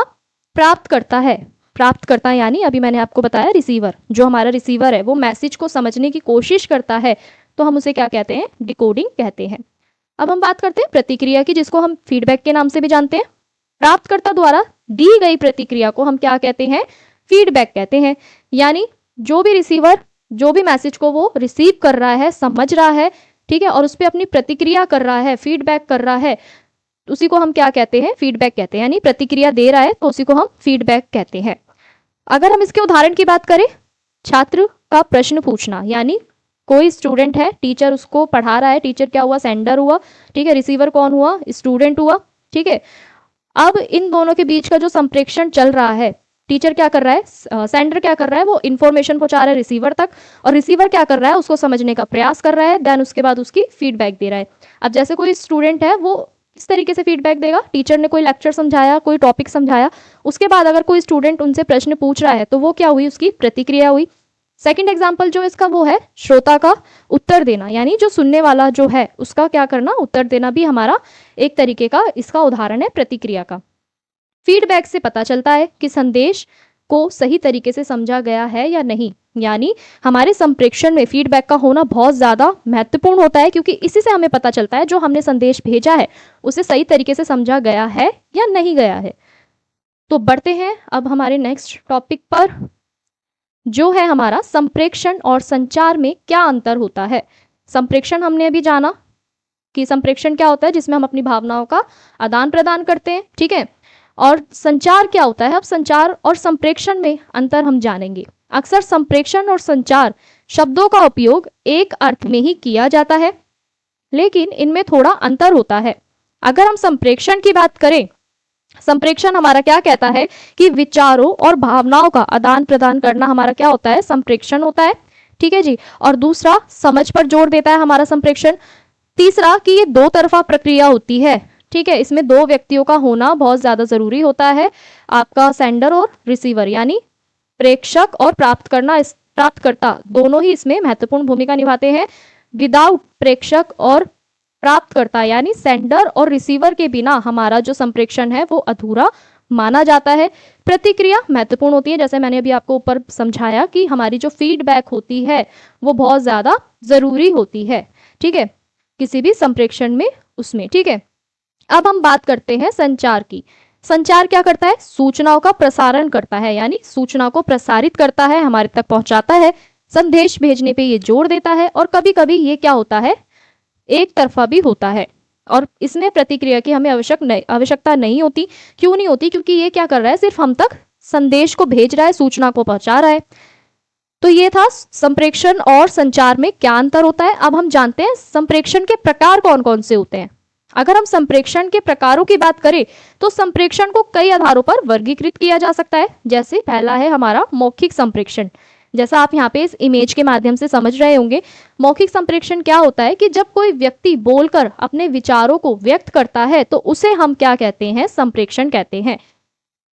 प्राप्तकर्ता है, प्राप्तकर्ता यानी अभी मैंने आपको बताया रिसीवर, जो हमारा रिसीवर है वो मैसेज को समझने की कोशिश करता है, तो हम उसे क्या कहते हैं, डिकोडिंग कहते हैं। अब हम बात करते हैं प्रतिक्रिया की, जिसको हम फीडबैक के नाम से भी जानते हैं। प्राप्तकर्ता द्वारा दी गई प्रतिक्रिया को हम क्या कहते हैं, फीडबैक कहते हैं। यानी जो भी रिसीवर जो भी मैसेज को वो रिसीव कर रहा है, समझ रहा है, ठीक है, और उस पर अपनी प्रतिक्रिया कर रहा है, फीडबैक कर रहा है, उसी को हम क्या कहते हैं, फीडबैक कहते हैं। यानी प्रतिक्रिया दे रहा है तो उसी को हम फीडबैक कहते हैं। अगर हम इसके उदाहरण की बात करें, छात्र का प्रश्न पूछना, यानी कोई स्टूडेंट है, टीचर उसको पढ़ा रहा है, टीचर क्या हुआ, सेंडर हुआ, ठीक है, रिसीवर कौन हुआ, स्टूडेंट हुआ, ठीक है। अब इन दोनों के बीच का जो संप्रेषण चल रहा है, टीचर क्या कर रहा है, सेंडर क्या कर रहा है, वो इन्फॉर्मेशन पहुंचा रहा है रिसीवर तक, और रिसीवर क्या कर रहा है, उसको समझने का प्रयास कर रहा है, देन उसके बाद उसकी फीडबैक दे रहा है। अब जैसे कोई स्टूडेंट है, वो किस तरीके से फीडबैक देगा, टीचर ने कोई लेक्चर समझाया, कोई टॉपिक समझाया, उसके बाद अगर कोई स्टूडेंट उनसे प्रश्न पूछ रहा है तो वो क्या हुई, उसकी प्रतिक्रिया हुई। सेकंड एग्जाम्पल जो इसका वो है श्रोता का उत्तर देना, यानी जो सुनने वाला जो है उसका क्या करना, उत्तर देना भी हमारा एक तरीके का इसका उदाहरण है प्रतिक्रिया का। फीडबैक से पता चलता है कि संदेश को सही तरीके से समझा गया है या नहीं। यानी हमारे संप्रेषण में फीडबैक का होना बहुत ज़्यादा महत्वपूर्ण होता है, क्योंकि इसी से हमें पता चलता है जो हमने संदेश भेजा है उसे सही तरीके से समझा गया है या नहीं गया है। तो बढ़ते हैं अब हमारे नेक्स्ट टॉपिक पर, जो है हमारा संप्रेषण और संचार में क्या अंतर होता है। संप्रेषण हमने अभी जाना कि संप्रेषण क्या होता है, जिसमें हम अपनी भावनाओं का आदान प्रदान करते हैं, ठीक है। और संचार क्या होता है, अब संचार और संप्रेषण में अंतर हम जानेंगे। अक्सर संप्रेषण और संचार शब्दों का उपयोग एक अर्थ में ही किया जाता है, लेकिन इनमें थोड़ा अंतर होता है। अगर हम संप्रेषण की बात करें, संप्रेषण हमारा क्या कहता है कि विचारों और भावनाओं का आदान प्रदान करना हमारा क्या होता है, संप्रेषण होता है, ठीक है जी। और दूसरा, समझ पर जोर देता है हमारा संप्रेषण। तीसरा कि ये दो तरफा प्रक्रिया होती है, ठीक है, इसमें दो व्यक्तियों का होना बहुत ज्यादा जरूरी होता है, आपका सेंडर और रिसीवर, यानी प्रेषक और प्राप्तकर्ता दोनों ही इसमें महत्वपूर्ण भूमिका निभाते हैं। विदाउट प्रेषक और प्राप्तकर्ता यानी सेंडर और रिसीवर के बिना हमारा जो संप्रेषण है वो अधूरा माना जाता है। प्रतिक्रिया महत्वपूर्ण होती है, जैसे मैंने अभी आपको ऊपर समझाया कि हमारी जो फीडबैक होती है वो बहुत ज्यादा जरूरी होती है, ठीक है, किसी भी संप्रेषण में उसमें, ठीक है। अब हम बात करते हैं संचार की। संचार क्या करता है, सूचनाओं का प्रसारण करता है, यानी सूचना को प्रसारित करता है, हमारे तक पहुंचाता है, संदेश भेजने पे ये जोर देता है, और कभी कभी ये क्या होता है, एक तरफा भी होता है, और इसमें प्रतिक्रिया की हमें आवश्यकता नहीं होती। क्यों नहीं होती, क्योंकि ये क्या कर रहा है, सिर्फ हम तक संदेश को भेज रहा है, सूचना को पहुंचा रहा है। तो ये था संप्रेषण और संचार में क्या अंतर होता है। अब हम जानते हैं संप्रेषण के प्रकार कौन कौन से होते हैं। अगर हम संप्रेषण के प्रकारों की बात करें तो संप्रेषण को कई आधारों पर वर्गीकृत किया जा सकता है। जैसे पहला है हमारा मौखिक संप्रेषण, जैसा आप यहाँ पे इस इमेज के माध्यम से समझ रहे होंगे। मौखिक संप्रेषण क्या होता है कि जब कोई व्यक्ति बोलकर अपने विचारों को व्यक्त करता है तो उसे हम क्या कहते हैं, संप्रेषण कहते हैं।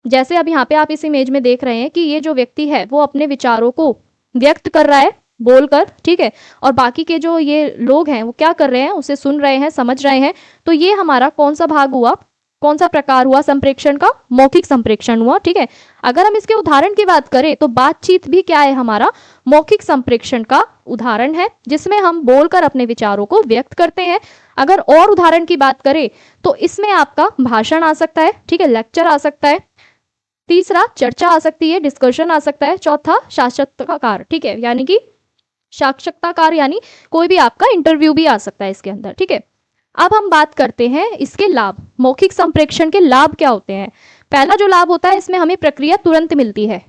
जैसे अब यहाँ पे आप इस इमेज में देख रहे हैं कि ये जो व्यक्ति है वो अपने विचारों को व्यक्त कर रहा है बोलकर, ठीक है, और बाकी के जो ये लोग हैं वो क्या कर रहे हैं, उसे सुन रहे हैं, समझ रहे हैं। तो ये हमारा कौन सा भाग हुआ, कौन सा प्रकार हुआ संप्रेषण का, मौखिक संप्रेषण हुआ, ठीक है। अगर हम इसके उदाहरण की बात करें तो बातचीत भी क्या है, हमारा मौखिक संप्रेषण का उदाहरण है, जिसमें हम बोलकर अपने विचारों को व्यक्त करते हैं। अगर और उदाहरण की बात करें तो इसमें आपका भाषण आ सकता है, ठीक है, लेक्चर आ सकता है। तीसरा चर्चा आ सकती है, डिस्कशन आ सकता है। चौथा साक्षात्कार, ठीक है, यानी कि साक्षात्कार यानी कोई भी आपका इंटरव्यू भी आ सकता है इसके अंदर, ठीक है। अब हम बात करते हैं इसके लाभ। मौखिक संप्रेषण के लाभ क्या होते हैं। पहला जो लाभ होता है, इसमें हमें प्रक्रिया तुरंत मिलती है,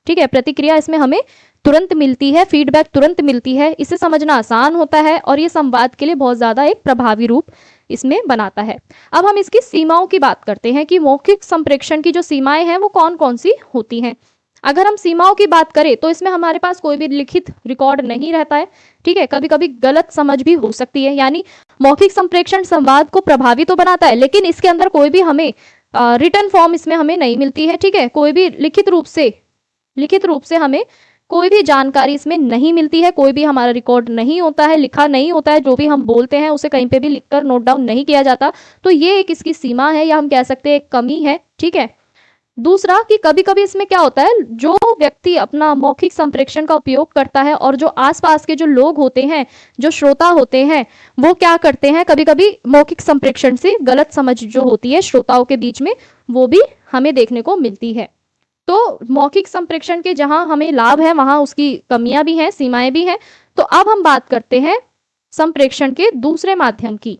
ठीक है, प्रतिक्रिया इसमें हमें तुरंत मिलती है, फीडबैक तुरंत मिलती है, इसे समझना आसान होता है और ये संवाद के लिए बहुत ज्यादा एक प्रभावी रूप इसमें बनाता है। अब हम इसकी सीमाओं की बात करते हैं कि मौखिक संप्रेषण की जो सीमाएं हैं वो कौन कौन सी होती हैं। अगर हम सीमाओं की बात करें तो इसमें हमारे पास कोई भी लिखित रिकॉर्ड नहीं रहता है, ठीक है, कभी कभी गलत समझ भी हो सकती है। यानी मौखिक संप्रेषण संवाद को प्रभावी तो बनाता है, लेकिन इसके अंदर कोई भी हमें रिटन फॉर्म इसमें हमें नहीं मिलती है, ठीक है, कोई भी लिखित रूप से हमें कोई भी जानकारी इसमें नहीं मिलती है, कोई भी हमारा रिकॉर्ड नहीं होता है, लिखा नहीं होता है, जो भी हम बोलते हैं उसे कहीं पे भी लिखकर नोट डाउन नहीं किया जाता। तो ये एक इसकी सीमा है, या हम कह सकते हैं एक कमी है, ठीक है। दूसरा कि कभी-कभी इसमें क्या होता है, जो व्यक्ति अपना मौखिक संप्रेषण का उपयोग करता है और जो आसपास के जो लोग होते हैं, जो श्रोता होते हैं, वो क्या करते हैं, कभी-कभी मौखिक संप्रेषण से गलत समझ जो होती है श्रोताओं के बीच में, वो भी हमें देखने को मिलती है। तो मौखिक संप्रेषण के जहां हमें लाभ है, वहां उसकी कमियां भी हैं, सीमाएं भी हैं। तो अब हम बात करते हैं संप्रेषण के दूसरे माध्यम की,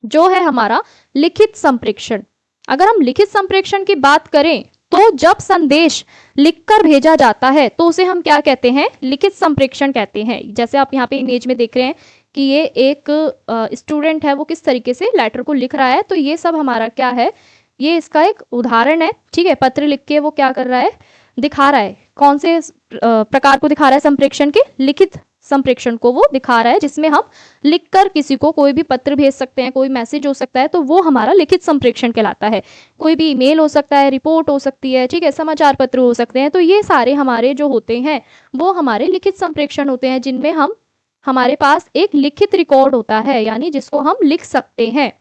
जो है हमारा लिखित संप्रेषण। अगर हम लिखित संप्रेषण की बात करें तो जब संदेश लिखकर भेजा जाता है तो उसे हम क्या कहते हैं, लिखित संप्रेषण कहते हैं। जैसे आप यहाँ पे इमेज में देख रहे हैं कि ये एक स्टूडेंट है, वो किस तरीके से लेटर को लिख रहा है। तो ये सब हमारा क्या है, ये इसका एक उदाहरण है। ठीक है, पत्र लिख के वो क्या कर रहा है, दिखा रहा है। कौन से प्रकार को दिखा रहा है, संप्रेषण के लिखित संप्रेषण को वो दिखा रहा है, जिसमें हम लिखकर किसी को कोई भी पत्र भेज सकते हैं, कोई मैसेज हो सकता है, तो वो हमारा लिखित संप्रेषण कहलाता है। कोई भी ईमेल हो सकता है, रिपोर्ट हो सकती है, ठीक है, समाचार पत्र हो सकते हैं। तो ये सारे हमारे जो होते हैं वो हमारे लिखित संप्रेषण होते हैं, जिनमें हमारे पास एक लिखित रिकॉर्ड होता है, यानी जिसको हम लिख सकते हैं,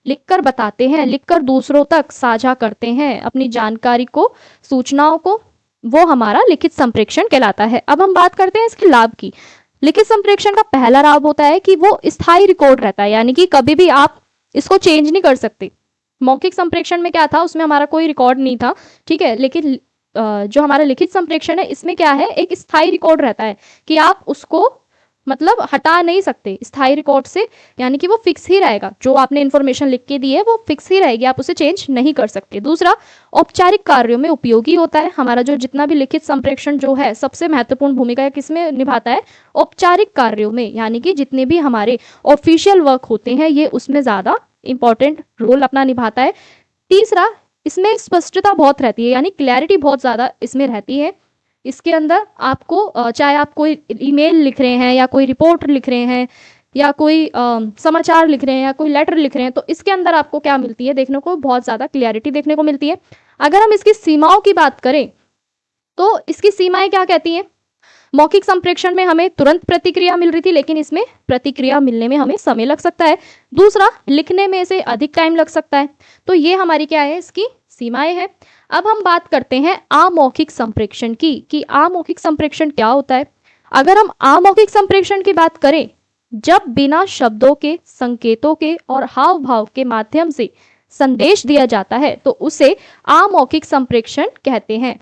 लिखकर बताते हैं, लिखकर दूसरों तक साझा करते हैं अपनी जानकारी को, सूचनाओं को। वो हमारा लिखित संप्रेषण कहलाता है। अब हम बात करते हैं इसके लाभ की। लिखित संप्रेषण का पहला लाभ होता है कि वो स्थायी रिकॉर्ड रहता है, यानी कि कभी भी आप इसको चेंज नहीं कर सकते। मौखिक संप्रेषण में क्या था, उसमें हमारा कोई रिकॉर्ड नहीं था, ठीक है, लेकिन जो हमारा लिखित संप्रेषण है, इसमें क्या है, एक स्थायी रिकॉर्ड रहता है कि आप उसको मतलब हटा नहीं सकते स्थायी रिकॉर्ड से, यानी कि वो फिक्स ही रहेगा। जो आपने इन्फॉर्मेशन लिख के दी है वो फिक्स ही रहेगी, आप उसे चेंज नहीं कर सकते। दूसरा, औपचारिक कार्यों में उपयोगी होता है। हमारा जो जितना भी लिखित संप्रेषण जो है, सबसे महत्वपूर्ण भूमिका किसमें निभाता है, औपचारिक कार्यों में, यानी कि जितने भी हमारे ऑफिशियल वर्क होते हैं, ये उसमें ज्यादा इंपॉर्टेंट रोल अपना निभाता है। तीसरा, इसमें स्पष्टता बहुत रहती है, यानी क्लैरिटी बहुत ज्यादा इसमें रहती है। इसके अंदर आपको चाहे आप कोई ईमेल लिख रहे हैं या कोई रिपोर्ट लिख रहे हैं या कोई समाचार लिख रहे हैं या कोई लेटर लिख रहे हैं, तो इसके अंदर आपको क्या मिलती है, देखने को बहुत ज़्यादा क्लैरिटी देखने को मिलती है। अगर हम इसकी सीमाओं की बात करें तो इसकी सीमाएं क्या कहती हैं, मौखिक संप्रेषण में हमें तुरंत प्रतिक्रिया मिल रही थी, लेकिन इसमें प्रतिक्रिया मिलने में हमें समय लग सकता है। दूसरा, लिखने में इसे अधिक टाइम लग सकता है। तो ये हमारी क्या है, इसकी सीमाएं हैं। अब हम बात करते हैं अमौखिक संप्रेषण की, कि अमौखिक संप्रेषण क्या होता है। अगर हम अमौखिक संप्रेषण की बात करें, जब बिना शब्दों के, संकेतों के और हाव भाव के माध्यम से संदेश दिया जाता है, तो उसे अमौखिक संप्रेषण कहते हैं।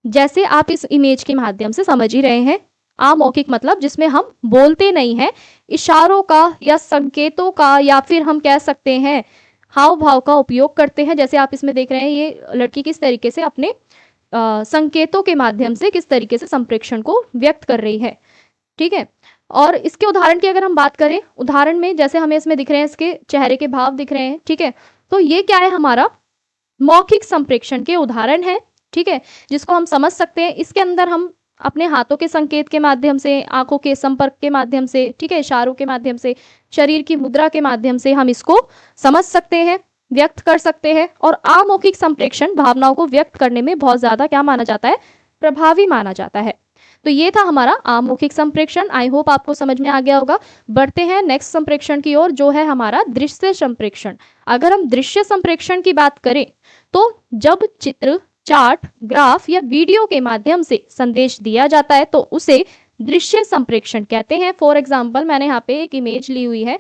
जैसे आप इस इमेज के माध्यम से समझ ही रहे हैं, अमौखिक मतलब जिसमें हम बोलते नहीं हैं, इशारों का या संकेतों का या फिर हम कह सकते हैं हाव भाव का उपयोग करते हैं। जैसे आप इसमें देख रहे हैं, ये लड़की किस तरीके से अपने संकेतों के माध्यम से किस तरीके से संप्रेषण को व्यक्त कर रही है, ठीक है। और इसके उदाहरण की अगर हम बात करें, उदाहरण में जैसे हमें इसमें दिख रहे हैं, इसके चेहरे के भाव दिख रहे हैं, ठीक है, तो ये क्या है, हमारा मौखिक संप्रेषण के उदाहरण है, ठीक है, जिसको हम समझ सकते हैं। इसके अंदर हम अपने हाथों के संकेत के माध्यम से, आंखों के संपर्क के माध्यम से, ठीक है, इशारों के माध्यम से, शरीर की मुद्रा के माध्यम से हम इसको समझ सकते हैं, व्यक्त कर सकते हैं। और अमौखिक संप्रेषण भावनाओं को व्यक्त करने में बहुत ज्यादा क्या माना जाता है, प्रभावी माना जाता है। तो ये था हमारा अमौखिक संप्रेषण। आई होप आपको समझ में आ गया होगा। बढ़ते हैं नेक्स्ट संप्रेषण की ओर, जो है हमारा दृश्य संप्रेषण। अगर हम दृश्य संप्रेषण की बात करें तो जब चित्र, चार्ट, ग्राफ या वीडियो के माध्यम से संदेश दिया जाता है तो उसे दृश्य संप्रेषण कहते हैं। फॉर एग्जाम्पल, मैंने यहाँ पे एक इमेज ली हुई है,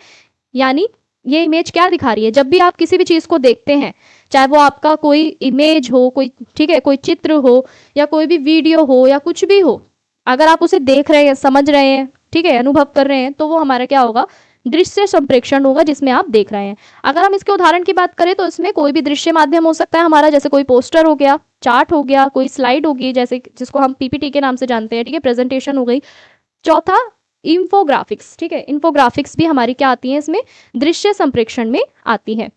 यानी ये इमेज क्या दिखा रही है, जब भी आप किसी भी चीज को देखते हैं, चाहे वो आपका कोई इमेज हो, कोई, ठीक है, कोई चित्र हो या कोई भी वीडियो हो या कुछ भी हो, अगर आप उसे देख रहे हैं, समझ रहे हैं, ठीक है, अनुभव कर रहे हैं, तो वो हमारा क्या होगा, दृश्य संप्रेषण होगा, जिसमें आप देख रहे हैं। अगर हम इसके उदाहरण की बात करें तो इसमें कोई भी दृश्य माध्यम हो सकता है हमारा, जैसे कोई पोस्टर हो गया, चार्ट हो गया, कोई स्लाइड होगी, जैसे जिसको हम पीपीटी के नाम से जानते हैं, ठीक है, प्रेजेंटेशन हो गई। चौथा, इंफोग्राफिक्स, ठीक है, इंफोग्राफिक्स भी हमारी क्या आती है, इसमें दृश्य संप्रेषण में आती है।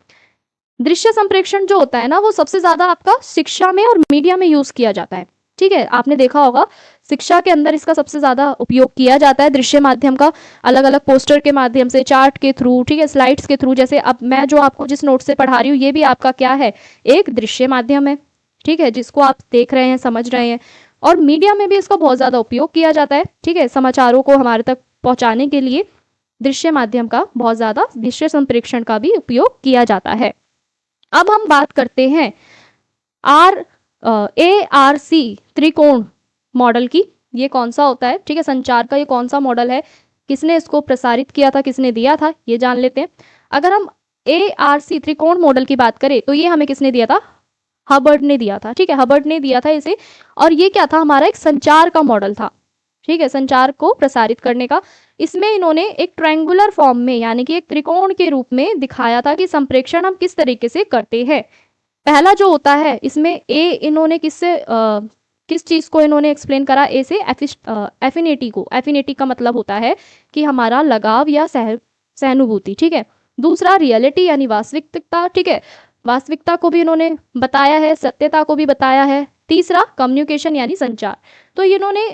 दृश्य संप्रेषण जो होता है ना, वो सबसे ज्यादा आपका शिक्षा में और मीडिया में यूज किया जाता है, ठीक है, आपने देखा होगा शिक्षा के अंदर इसका सबसे ज्यादा उपयोग किया जाता है, दृश्य माध्यम का, अलग अलग पोस्टर के माध्यम से, चार्ट के थ्रू, ठीक है, स्लाइड्स के थ्रू। जैसे अब मैं जो आपको जिस नोट से पढ़ा रही हूँ, ये भी आपका क्या है, एक दृश्य माध्यम है, ठीक है, जिसको आप देख रहे हैं, समझ रहे हैं। और मीडिया में भी इसका बहुत ज्यादा उपयोग किया जाता है, ठीक है, समाचारों को हमारे तक पहुंचाने के लिए दृश्य माध्यम का बहुत ज्यादा, दृश्य संप्रेषण का भी उपयोग किया जाता है। अब हम बात करते हैं ARC त्रिकोण मॉडल की, ये कौन सा होता है, ठीक है, संचार का ये कौन सा मॉडल है, किसने इसको प्रसारित किया था, किसने दिया था, ये जान लेते हैं। अगर हम ARC त्रिकोण मॉडल की बात करें तो ये हमें किसने दिया था, हबर्ड ने दिया था, ठीक है, हबर्ड ने दिया था इसे। और ये क्या था, हमारा एक संचार का मॉडल था, ठीक है, संचार को प्रसारित करने का। इसमें इन्होंने एक ट्रायंगुलर फॉर्म में यानी कि एक त्रिकोण के रूप में दिखाया था कि संप्रेषण हम किस तरीके से करते हैं। पहला जो होता है इसमें ए इन्होंने किस चीज को इन्होंने एक्सप्लेन करा, ए से एफिनिटी को। एफिनिटी का मतलब होता है कि हमारा लगाव या सहानुभूति, ठीक है। दूसरा रियलिटी यानी वास्तविकता, ठीक है, वास्तविकता को भी इन्होंने बताया है, सत्यता को भी बताया है। तीसरा कम्युनिकेशन यानी संचार। तो इन्होंने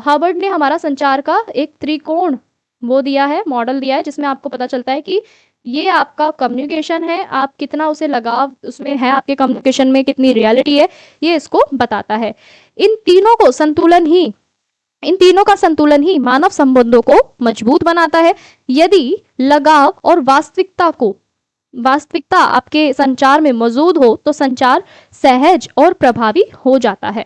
हार्वर्ड ने हमारा संचार का एक त्रिकोण वो दिया है, मॉडल दिया है, जिसमें आपको पता चलता है कि ये आपका कम्युनिकेशन है, आप कितना उसे लगाव उसमें है, आपके कम्युनिकेशन में कितनी रियलिटी है, ये इसको बताता है। इन तीनों का संतुलन ही मानव संबंधों को मजबूत बनाता है। यदि लगाव और वास्तविकता आपके संचार में मौजूद हो तो संचार सहज और प्रभावी हो जाता है।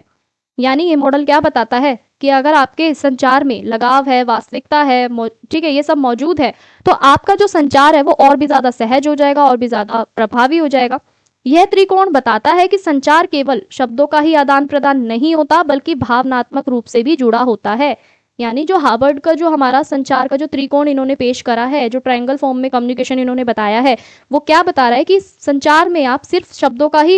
यानी ये मॉडल क्या बताता है कि अगर आपके संचार में लगाव है, वास्तविकता है, ठीक है, ये सब मौजूद है, तो आपका जो संचार है वो और भी ज्यादा सहज हो जाएगा, और भी ज्यादा प्रभावी हो जाएगा। यह त्रिकोण बताता है कि संचार केवल शब्दों का ही आदान प्रदान नहीं होता, बल्कि भावनात्मक रूप से भी जुड़ा होता है। यानी जो हार्वर्ड का जो हमारा संचार का जो त्रिकोण इन्होंने पेश करा है, जो ट्रायंगल फॉर्म में कम्युनिकेशन इन्होंने बताया है, वो क्या बता रहा है कि संचार में आप सिर्फ शब्दों का ही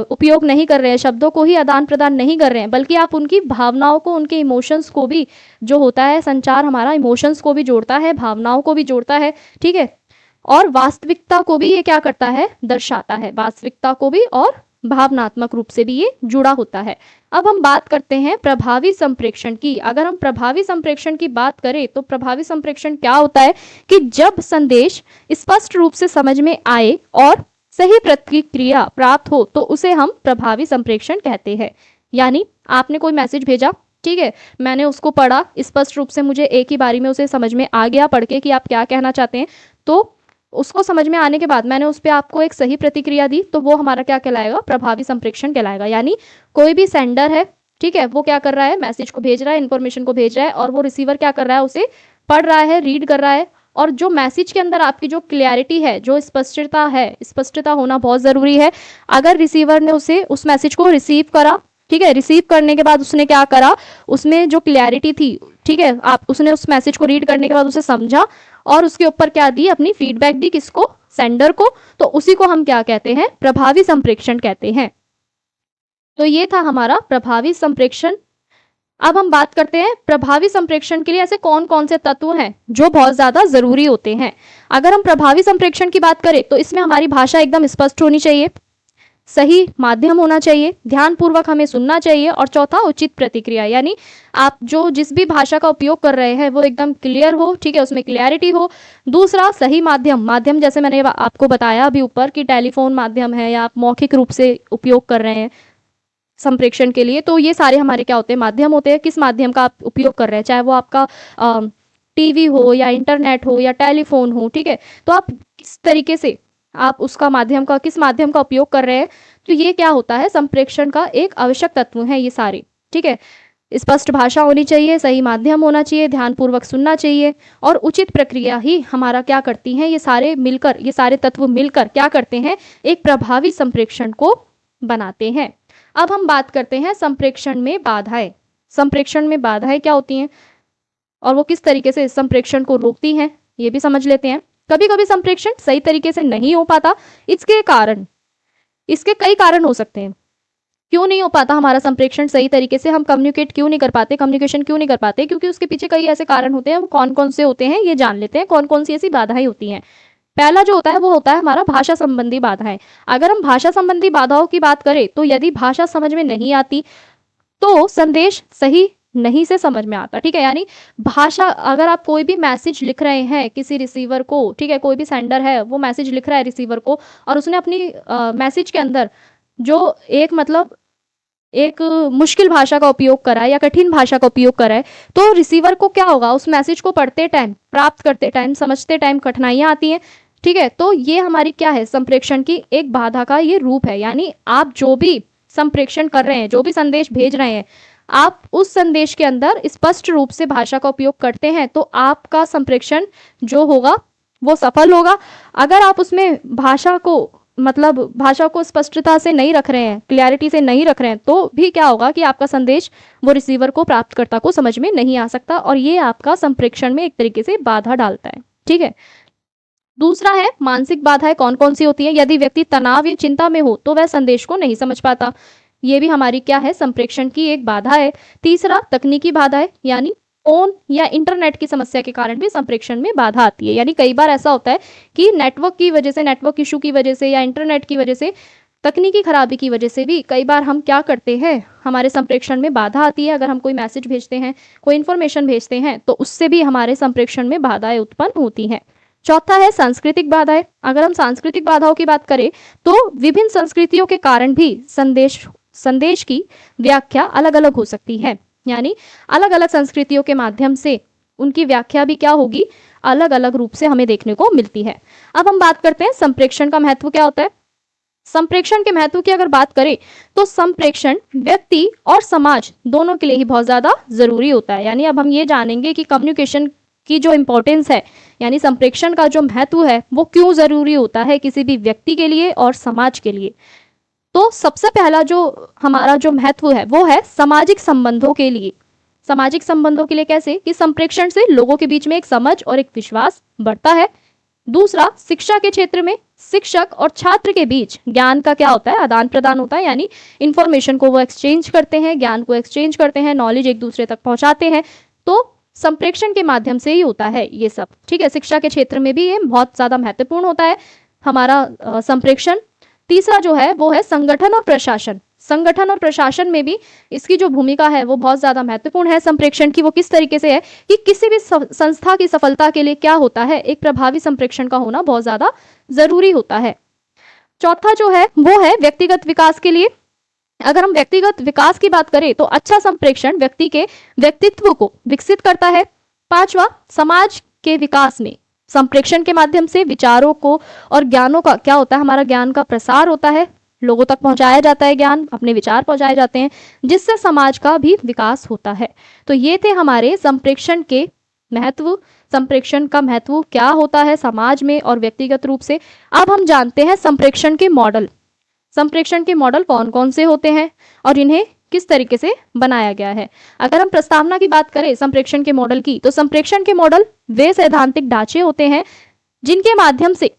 उपयोग नहीं कर रहे हैं, शब्दों को ही आदान प्रदान नहीं कर रहे हैं, बल्कि आप उनकी भावनाओं को, उनके इमोशंस को भी, जो होता है संचार हमारा इमोशंस को भी जोड़ता है, भावनाओं को भी जोड़ता है, ठीक है, और वास्तविकता को भी ये क्या करता है, दर्शाता है, वास्तविकता को भी, और भावनात्मक रूप से भी ये जुड़ा होता है। अब हम बात करते हैं प्रभावी संप्रेषण की। अगर हम प्रभावी संप्रेषण की बात करें तो प्रभावी संप्रेषण क्या होता है कि जब संदेश स्पष्ट रूप से समझ में आए और सही प्रतिक्रिया प्राप्त हो तो उसे हम प्रभावी संप्रेषण कहते हैं। यानी आपने कोई मैसेज भेजा, ठीक है, मैंने उसको पढ़ा, स्पष्ट रूप से मुझे एक ही बारी में उसे समझ में आ गया पढ़ के कि आप क्या कहना चाहते हैं, तो उसको समझ में आने के बाद मैंने उस पर आपको एक सही प्रतिक्रिया दी, तो वो हमारा क्या कहलाएगा, प्रभावी संप्रेषण कहलाएगा। यानी कोई भी सेंडर है, ठीक है, वो क्या कर रहा है, मैसेज को भेज रहा है, इन्फॉर्मेशन को भेज रहा है, और वो रिसीवर क्या कर रहा है, उसे पढ़ रहा है, रीड कर रहा है, और जो मैसेज के अंदर आपकी जो क्लियरिटी है, जो स्पष्टता है, स्पष्टता होना बहुत जरूरी है। अगर रिसीवर ने उस मैसेज को रिसीव करा, ठीक है, रिसीव करने के बाद उसने क्या करा, उसमें जो क्लियरिटी थी, ठीक है, उसने उस मैसेज को रीड करने के बाद उसे समझा और उसके ऊपर क्या दी, अपनी फीडबैक दी, किसको, सेंडर को, तो उसी को हम क्या कहते हैं, प्रभावी संप्रेषण कहते हैं। तो ये था हमारा प्रभावी संप्रेषण। अब हम बात करते हैं प्रभावी संप्रेषण के लिए ऐसे कौन कौन से तत्व हैं जो बहुत ज्यादा जरूरी होते हैं। अगर हम प्रभावी संप्रेषण की बात करें तो इसमें हमारी भाषा एकदम स्पष्ट होनी चाहिए, सही माध्यम होना चाहिए, ध्यानपूर्वक हमें सुनना चाहिए, और चौथा उचित प्रतिक्रिया। यानी आप जिस भी भाषा का उपयोग कर रहे हैं वो एकदम क्लियर हो, ठीक है, उसमें क्लियरिटी हो। दूसरा सही माध्यम जैसे मैंने आपको बताया अभी ऊपर कि टेलीफोन माध्यम है या आप मौखिक रूप से उपयोग कर रहे हैं संप्रेषण के लिए, तो ये सारे हमारे क्या होते हैं, माध्यम होते हैं। किस माध्यम का आप उपयोग कर रहे हैं, चाहे वो आपका टीवी हो या इंटरनेट हो या टेलीफोन हो, ठीक है, तो आप किस तरीके से आप किस माध्यम का उपयोग कर रहे हैं, तो ये क्या होता है, संप्रेषण का एक आवश्यक तत्व है ये सारे, ठीक है। स्पष्ट भाषा होनी चाहिए, सही माध्यम होना चाहिए, ध्यानपूर्वक सुनना चाहिए, और उचित प्रक्रिया ही हमारा क्या करती है, ये सारे तत्व मिलकर क्या करते हैं, एक प्रभावी संप्रेषण को बनाते हैं। अब हम बात करते हैं संप्रेषण में बाधाएं। संप्रेषण में बाधाएं क्या होती हैं और वो किस तरीके से संप्रेषण को रोकती हैं, ये भी समझ लेते हैं। कभी कभी संप्रेषण सही तरीके से नहीं हो पाता, इसके कई कारण हो सकते हैं। क्यों नहीं हो पाता हमारा संप्रेषण सही तरीके से, हम कम्युनिकेशन क्यों नहीं कर पाते, क्योंकि उसके पीछे कई ऐसे कारण होते हैं। वो कौन कौन से होते हैं ये जान लेते हैं, कौन कौन सी ऐसी बाधाएं होती हैं। पहला जो होता है वो होता है हमारा भाषा संबंधी बाधाएं। अगर हम भाषा संबंधी बाधाओं की बात करें तो यदि भाषा समझ में नहीं आती तो संदेश सही नहीं से समझ में आता, ठीक है। यानी भाषा, अगर आप कोई भी मैसेज लिख रहे हैं किसी रिसीवर को, ठीक है, कोई भी सेंडर है वो मैसेज लिख रहा है रिसीवर को, और उसने अपनी मैसेज के अंदर जो एक मुश्किल भाषा का उपयोग करा है या कठिन भाषा का उपयोग करा है, तो रिसीवर को क्या होगा, उस मैसेज को पढ़ते टाइम, प्राप्त करते टाइम, समझते टाइम कठिनाइयां आती हैं, ठीक है। तो ये हमारी क्या है, संप्रेषण की एक बाधा का ये रूप है। यानी आप जो भी संप्रेषण कर रहे हैं, जो भी संदेश भेज रहे हैं, आप उस संदेश के अंदर स्पष्ट रूप से भाषा का उपयोग करते हैं तो आपका संप्रेषण जो होगा वो सफल होगा। अगर आप उसमें भाषा को स्पष्टता से नहीं रख रहे हैं, क्लैरिटी से नहीं रख रहे हैं, तो भी क्या होगा कि आपका संदेश वो रिसीवर को, प्राप्तकर्ता को समझ में नहीं आ सकता और ये आपका संप्रेषण में एक तरीके से बाधा डालता है। ठीक है। दूसरा है मानसिक बाधाएं। कौन कौन सी होती है? यदि व्यक्ति तनाव या चिंता में हो तो वह संदेश को नहीं समझ पाता, ये भी हमारी क्या है, संप्रेषण की एक बाधा है। तीसरा तकनीकी बाधाएं, यानी फोन या इंटरनेट की समस्या के कारण भी संप्रेषण में बाधा आती है। यानी कई बार ऐसा होता है कि नेटवर्क की वजह से, नेटवर्क इशू की वजह से या इंटरनेट की वजह से, तकनीकी खराबी की वजह से भी कई बार हम क्या करते हैं, हमारे संप्रेषण में बाधा आती है। अगर हम कोई मैसेज भेजते हैं, कोई इन्फॉर्मेशन भेजते हैं, तो उससे भी हमारे संप्रेषण में बाधाएं उत्पन्न होती हैं। चौथा है सांस्कृतिक बाधाएं। अगर हम सांस्कृतिक बाधाओं की बात करें तो विभिन्न संस्कृतियों के कारण भी संदेश की व्याख्या अलग अलग हो सकती है। यानी अलग अलग संस्कृतियों के माध्यम से उनकी व्याख्या भी क्या होगी, अलग अलग रूप से हमें देखने को मिलती है। अब हम बात करते हैं संप्रेषण का महत्व क्या होता है। संप्रेषण के महत्व की अगर बात करें तो संप्रेषण व्यक्ति और समाज दोनों के लिए ही बहुत ज्यादा जरूरी होता है। यानी अब हम ये जानेंगे कि कम्युनिकेशन की जो इम्पोर्टेंस है, यानी संप्रेषण का जो महत्व है वो क्यों जरूरी होता है किसी भी व्यक्ति के लिए और समाज के लिए। तो सबसे पहला जो हमारा जो महत्व है वो है सामाजिक संबंधों के लिए। सामाजिक संबंधों के लिए कैसे? कि संप्रेषण से लोगों के बीच में एक समझ और एक विश्वास बढ़ता है। दूसरा, शिक्षा के क्षेत्र में शिक्षक और छात्र के बीच ज्ञान का क्या होता है, आदान प्रदान होता है। यानी इंफॉर्मेशन को वो एक्सचेंज करते हैं, ज्ञान को एक्सचेंज करते हैं, नॉलेज एक दूसरे तक पहुंचाते हैं। तो संप्रेषण के माध्यम से ही होता है ये सब। ठीक है। शिक्षा के क्षेत्र में भी ये बहुत ज्यादा महत्वपूर्ण होता है हमारा संप्रेषण। तीसरा जो है वो है संगठन और प्रशासन। संगठन और प्रशासन में भी इसकी जो भूमिका है वो बहुत ज्यादा महत्वपूर्ण है संप्रेषण की। वो किस तरीके से है कि किसी भी संस्था की सफलता के लिए क्या होता है, एक प्रभावी संप्रेषण का होना बहुत ज्यादा जरूरी होता है। चौथा जो है वो है व्यक्तिगत विकास के लिए। अगर हम व्यक्तिगत विकास की बात करें तो अच्छा संप्रेषण व्यक्ति के व्यक्तित्व को विकसित करता है। पांचवा, समाज के विकास में संप्रेषण के माध्यम से विचारों को और ज्ञानों का क्या होता है, हमारा ज्ञान का प्रसार होता है, लोगों तक पहुंचाया जाता है, ज्ञान, अपने विचार पहुंचाए जाते हैं, जिससे समाज का भी विकास होता है। तो ये थे हमारे संप्रेषण के महत्व, संप्रेषण का महत्व क्या होता है समाज में और व्यक्तिगत रूप से। अब हम जानते हैं संप्रेषण के मॉडल। संप्रेषण के मॉडल कौन कौन से होते हैं और इन्हें किस तरीके से बनाया गया है। अगर हम प्रस्तावना की बात करें संप्रेषण के मॉडल की, तो संप्रेषण के मॉडल वे सैद्धांतिक ढांचे होते हैं जिनके माध्यम से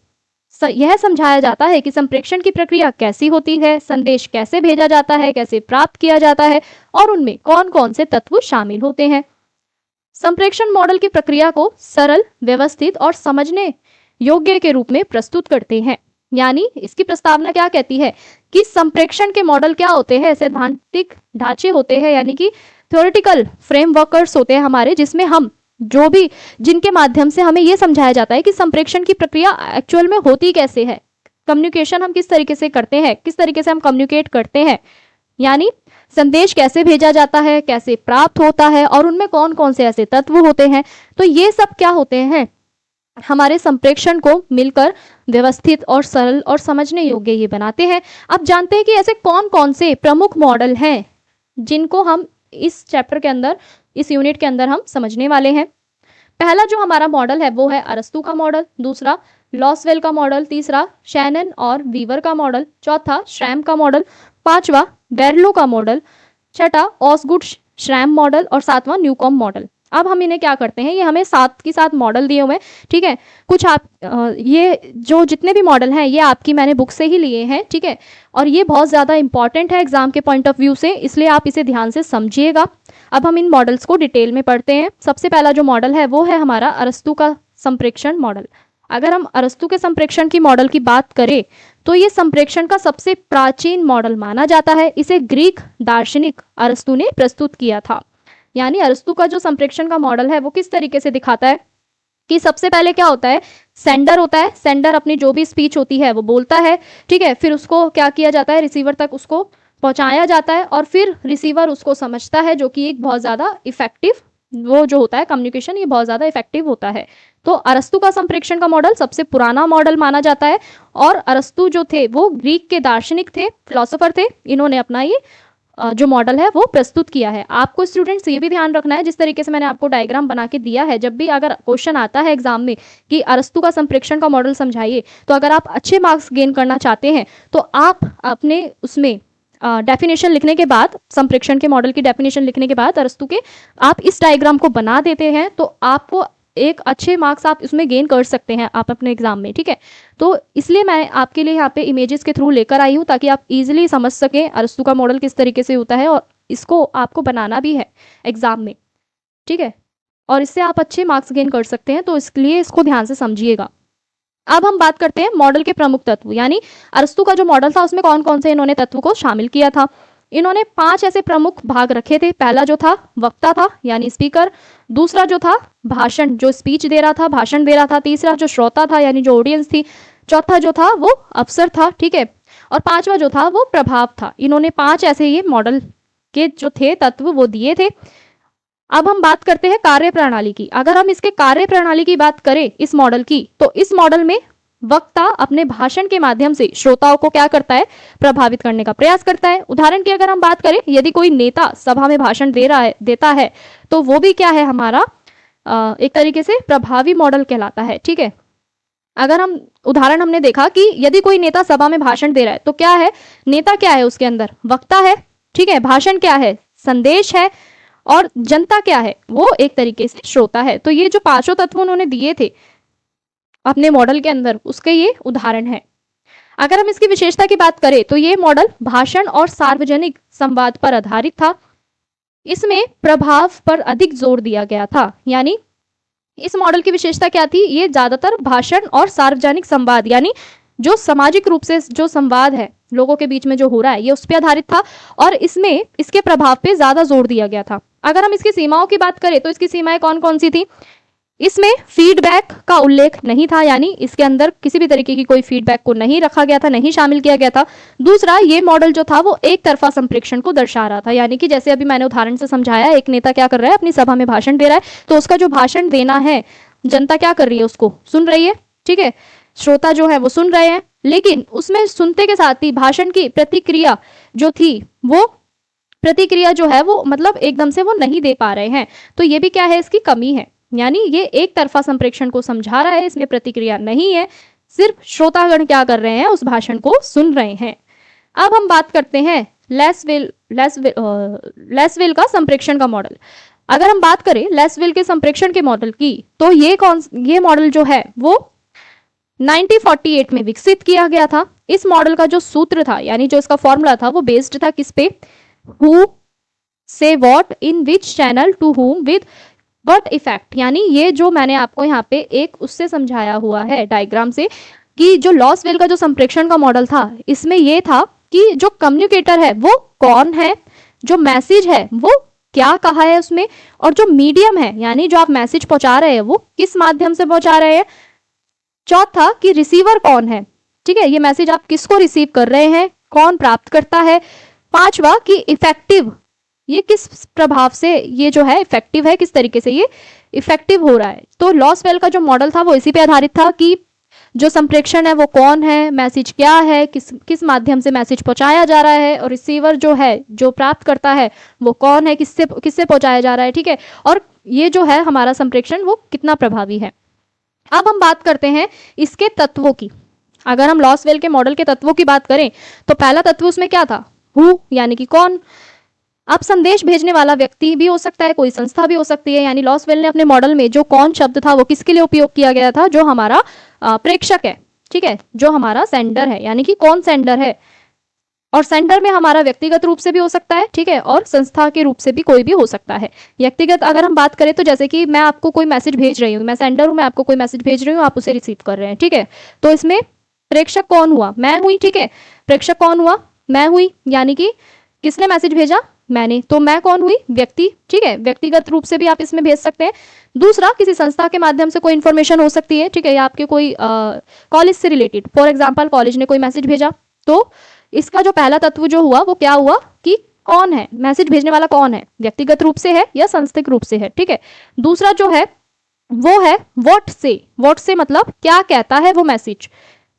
यह समझाया जाता है कि संप्रेषण की प्रक्रिया कैसी होती है, संदेश कैसे भेजा जाता है, कैसे प्राप्त किया जाता है और उनमें कौन कौन से तत्व शामिल होते हैं। संप्रेषण मॉडल की प्रक्रिया को सरल, व्यवस्थित और समझने योग्य के रूप में प्रस्तुत करते हैं। यानी इसकी प्रस्तावना क्या कहती है कि संप्रेषण के मॉडल क्या होते हैं, सैद्धांतिक ढांचे होते हैं, यानी कि थ्योरेटिकल फ्रेमवर्कर्स होते हैं हमारे, जिसमें हम जो भी जिनके माध्यम से हमें यह समझाया जाता है कि संप्रेषण की प्रक्रिया एक्चुअल में होती कैसे है, कम्युनिकेशन हम किस तरीके से करते हैं, किस तरीके से हम कम्युनिकेट करते हैं, यानी संदेश कैसे भेजा जाता है, कैसे प्राप्त होता है और उनमें कौन कौन से ऐसे तत्व होते हैं। तो ये सब क्या होते हैं, हमारे संप्रेषण को मिलकर व्यवस्थित और सरल और समझने योग्य ये बनाते हैं। अब जानते हैं कि ऐसे कौन कौन से प्रमुख मॉडल हैं जिनको हम इस चैप्टर के अंदर, इस यूनिट के अंदर हम समझने वाले हैं। पहला जो हमारा मॉडल है वो है अरस्तू का मॉडल, दूसरा लॉसवेल का मॉडल, तीसरा शैनन और वीवर का मॉडल, चौथा श्रैम का मॉडल, पांचवा बेरलो का मॉडल, छठा ऑसगुड श्रैम मॉडल और सातवां न्यूकॉम्ब मॉडल। अब हम इन्हें क्या करते हैं, ये हमें साथ के साथ मॉडल दिए हुए हैं, ठीक है। कुछ आप ये जो जितने भी मॉडल हैं ये आपकी मैंने बुक से ही लिए हैं, ठीक है, और ये बहुत ज़्यादा इंपॉर्टेंट है एग्जाम के पॉइंट ऑफ व्यू से, इसलिए आप इसे ध्यान से समझिएगा। अब हम इन मॉडल्स को डिटेल में पढ़ते हैं। सबसे पहला जो मॉडल है वो है हमारा अरस्तू का संप्रेषण मॉडल। अगर हम अरस्तू के संप्रेषण की मॉडल की बात करें तो ये संप्रेषण का सबसे प्राचीन मॉडल माना जाता है। इसे ग्रीक दार्शनिक अरस्तू ने प्रस्तुत किया था। यानी अरस्तू का जो संप्रेषण का मॉडल है वो किस तरीके से दिखाता है कि सबसे पहले क्या होता है, सेंडर होता है, सेंडर अपनी जो भी स्पीच होती है वो बोलता है, ठीक है, फिर उसको क्या किया जाता है, रिसीवर तक उसको पहुंचाया जाता है और फिर रिसीवर उसको समझता है, जो कि एक बहुत ज़्यादा इफेक्टिव वो जो होता है कम्युनिकेशन, ये बहुत ज़्यादा इफेक्टिव होता है। तो अरस्तु का संप्रेक्षण का मॉडल सबसे पुराना मॉडल माना जाता है। और अरस्तु जो थे वो ग्रीक के दार्शनिक थे, फिलोसोफर थे। इन्होंने अपना ये जो मॉडल है वो प्रस्तुत किया है। आपको स्टूडेंट्स ये भी ध्यान रखना है, जिस तरीके से मैंने आपको डायग्राम बना के दिया है, जब भी अगर क्वेश्चन आता है एग्जाम में कि अरस्तु का संप्रेक्षण का मॉडल समझाइए, तो अगर आप अच्छे मार्क्स गेन करना चाहते हैं तो आप अपने उसमें डेफिनेशन लिखने के बाद, संप्रेक्षण के मॉडल की डेफिनेशन लिखने के बाद अरस्तु के आप इस डायग्राम को बना देते हैं तो आपको एक अच्छे मार्क्स आप इसमें गेन कर सकते हैं आप अपने एग्जाम में, ठीक है। तो इसलिए मैं आपके लिए यहाँ पे इमेजेस के थ्रू लेकर आई हूँ ताकि आप इजीली समझ सकें अरस्तु का मॉडल किस तरीके से होता है, और इसको आपको बनाना भी है एग्जाम में, ठीक है। और इससे आप अच्छे मार्क्स गेन कर सकते हैं, तो इसलिए इसको ध्यान से समझिएगा। अब हम बात करते हैं मॉडल के प्रमुख तत्व, यानी अरस्तु का जो मॉडल था उसमें कौन कौन से इन्होंने तत्व को शामिल किया था। इन्होंने 5 ऐसे प्रमुख भाग रखे थे। पहला जो था वक्ता था, यानी स्पीकर। दूसरा जो था भाषण, जो स्पीच दे रहा था, भाषण दे रहा था। तीसरा जो श्रोता था, यानी जो ऑडियंस थी। चौथा जो था वो अफसर था, ठीक है। और पांचवा जो था वो प्रभाव था। इन्होंने 5 ऐसे ये मॉडल के जो थे तत्व वो दिए थे। अब हम बात करते हैं कार्य प्रणाली की। अगर हम इसके कार्य प्रणाली की बात करें इस मॉडल की, तो इस मॉडल में वक्ता अपने भाषण के माध्यम से श्रोताओं को क्या करता है, प्रभावित करने का प्रयास करता है। उदाहरण की अगर हम बात करें, यदि कोई नेता सभा में भाषण देता है तो वो भी क्या है, हमारा एक तरीके से प्रभावी मॉडल कहलाता है, ठीक है। अगर हम उदाहरण हमने देखा कि यदि कोई नेता सभा में भाषण दे रहा है तो क्या है, नेता क्या है उसके अंदर, वक्ता है, ठीक है। भाषण क्या है, संदेश है। और जनता क्या है, वो एक तरीके से श्रोता है। तो ये जो 5 तत्व उन्होंने दिए थे अपने मॉडल के अंदर, उसके ये उदाहरण है। अगर हम इसकी विशेषता की बात करें तो ये मॉडल भाषण और सार्वजनिक संवाद पर आधारित था। इसमें प्रभाव पर अधिक जोर दिया गया था। यानी इस मॉडल की विशेषता क्या थी, ये ज्यादातर भाषण और सार्वजनिक संवाद, यानी जो सामाजिक रूप से जो संवाद है लोगों के बीच में जो हो रहा है, ये उस पर आधारित था। और इसमें इसके प्रभाव पे ज्यादा जोर दिया गया था। अगर हम इसकी सीमाओं की बात करें तो इसकी सीमाएं कौन कौन सी थी, इसमें फीडबैक का उल्लेख नहीं था, यानी इसके अंदर किसी भी तरीके की कोई फीडबैक को नहीं रखा गया था, नहीं शामिल किया गया था। दूसरा, ये मॉडल जो था वो एक तरफा संप्रेक्षण को दर्शा रहा था, यानी कि जैसे अभी मैंने उदाहरण से समझाया, एक नेता क्या कर रहा है, अपनी सभा में भाषण दे रहा है, तो उसका जो भाषण देना है जनता क्या कर रही है, उसको सुन रही है, ठीक है। श्रोता जो है वो सुन रहे हैं, लेकिन उसमें सुनते के साथ ही भाषण की प्रतिक्रिया जो थी, वो प्रतिक्रिया जो है वो मतलब एकदम से वो नहीं दे पा रहे हैं। तो ये भी क्या है, इसकी कमी है। यानी ये एक तरफा संप्रेक्षण को समझा रहा है, इसमें प्रतिक्रिया नहीं है, सिर्फ श्रोतागण क्या कर रहे हैं, उस भाषण को सुन रहे हैं। अब हम बात करते हैं लेसवेल का संप्रेक्षण का मॉडल। अगर हम बात करें लेसवेल के संप्रेक्षण के मॉडल की, तो ये मॉडल जो है वो 1948 में विकसित किया गया था। इस मॉडल का जो सूत्र था, यानी जो इसका फॉर्मूला था, वो बेस्ड था किस पे, who says what in which channel to whom with what effect. यानी ये जो मैंने आपको यहाँ पे एक उससे समझाया हुआ है डायग्राम से, कि जो लॉसवेल का जो संप्रेक्षण का मॉडल था, इसमें ये था कि जो कम्युनिकेटर है वो कौन है, जो मैसेज है वो क्या कहा है उसमें, और जो मीडियम है, यानी जो आप मैसेज पहुंचा रहे हैं वो किस माध्यम से पहुंचा रहे हैं। चौथा, कि रिसीवर कौन है, ठीक है, ये मैसेज आप किसको रिसीव कर रहे हैं, कौन प्राप्त करता है। पांचवा, कि इफेक्टिव, ये किस प्रभाव से ये जो है इफेक्टिव है, किस तरीके से ये इफेक्टिव हो रहा है। तो लॉसवेल का जो मॉडल था वो इसी पे आधारित था कि जो संप्रेक्षण है वो कौन है, मैसेज क्या है, किस माध्यम से मैसेज पहुंचाया जा रहा है, और रिसीवर जो है, जो प्राप्त करता है, वो कौन है, किससे पहुंचाया जा रहा है, ठीक है। और ये जो है हमारा संप्रेक्षण वो कितना प्रभावी है। अब हम बात करते हैं इसके तत्वों की। अगर हम लॉसवेल के मॉडल के तत्वों की बात करें तो पहला तत्व उसमें क्या था, हु, यानी कि कौन। अब संदेश भेजने वाला व्यक्ति भी हो सकता है, कोई संस्था भी हो सकती है। यानी लॉसवेल ने अपने मॉडल में जो कौन शब्द था वो किसके लिए उपयोग किया गया था, जो हमारा प्रेक्षक है, ठीक है, जो हमारा सेंडर है, यानी कि कौन सेंडर है। और सेंडर में हमारा व्यक्तिगत रूप से भी हो सकता है, ठीक है, और संस्था के रूप से भी कोई भी हो सकता है। व्यक्तिगत अगर हम बात करें तो जैसे कि मैं आपको कोई मैसेज भेज रही हूँ, मैं सेंडर हूँ, मैं आपको कोई मैसेज भेज रही हूँ, आप उसे रिसीव कर रहे हैं, ठीक है। तो इसमें प्रेक्षक कौन हुआ, मैं हुई, ठीक है। प्रेक्षक कौन हुआ, मैं हुई, यानी कि किसने मैसेज भेजा, मैंने। तो मैं कौन हुई, व्यक्ति, ठीक है। व्यक्तिगत रूप से भी आप इसमें भेज सकते हैं। दूसरा, किसी संस्था के माध्यम से कोई इन्फॉर्मेशन हो सकती है, ठीक है, या आपके कोई कॉलेज से रिलेटेड, फॉर एग्जांपल कॉलेज ने कोई मैसेज भेजा, तो इसका जो पहला तत्व जो हुआ वो क्या हुआ कि कौन है, मैसेज भेजने वाला कौन है, व्यक्तिगत रूप से है या सांस्कृतिक रूप से है, ठीक है। दूसरा जो है वो है व्हाट से मतलब क्या कहता है वो मैसेज,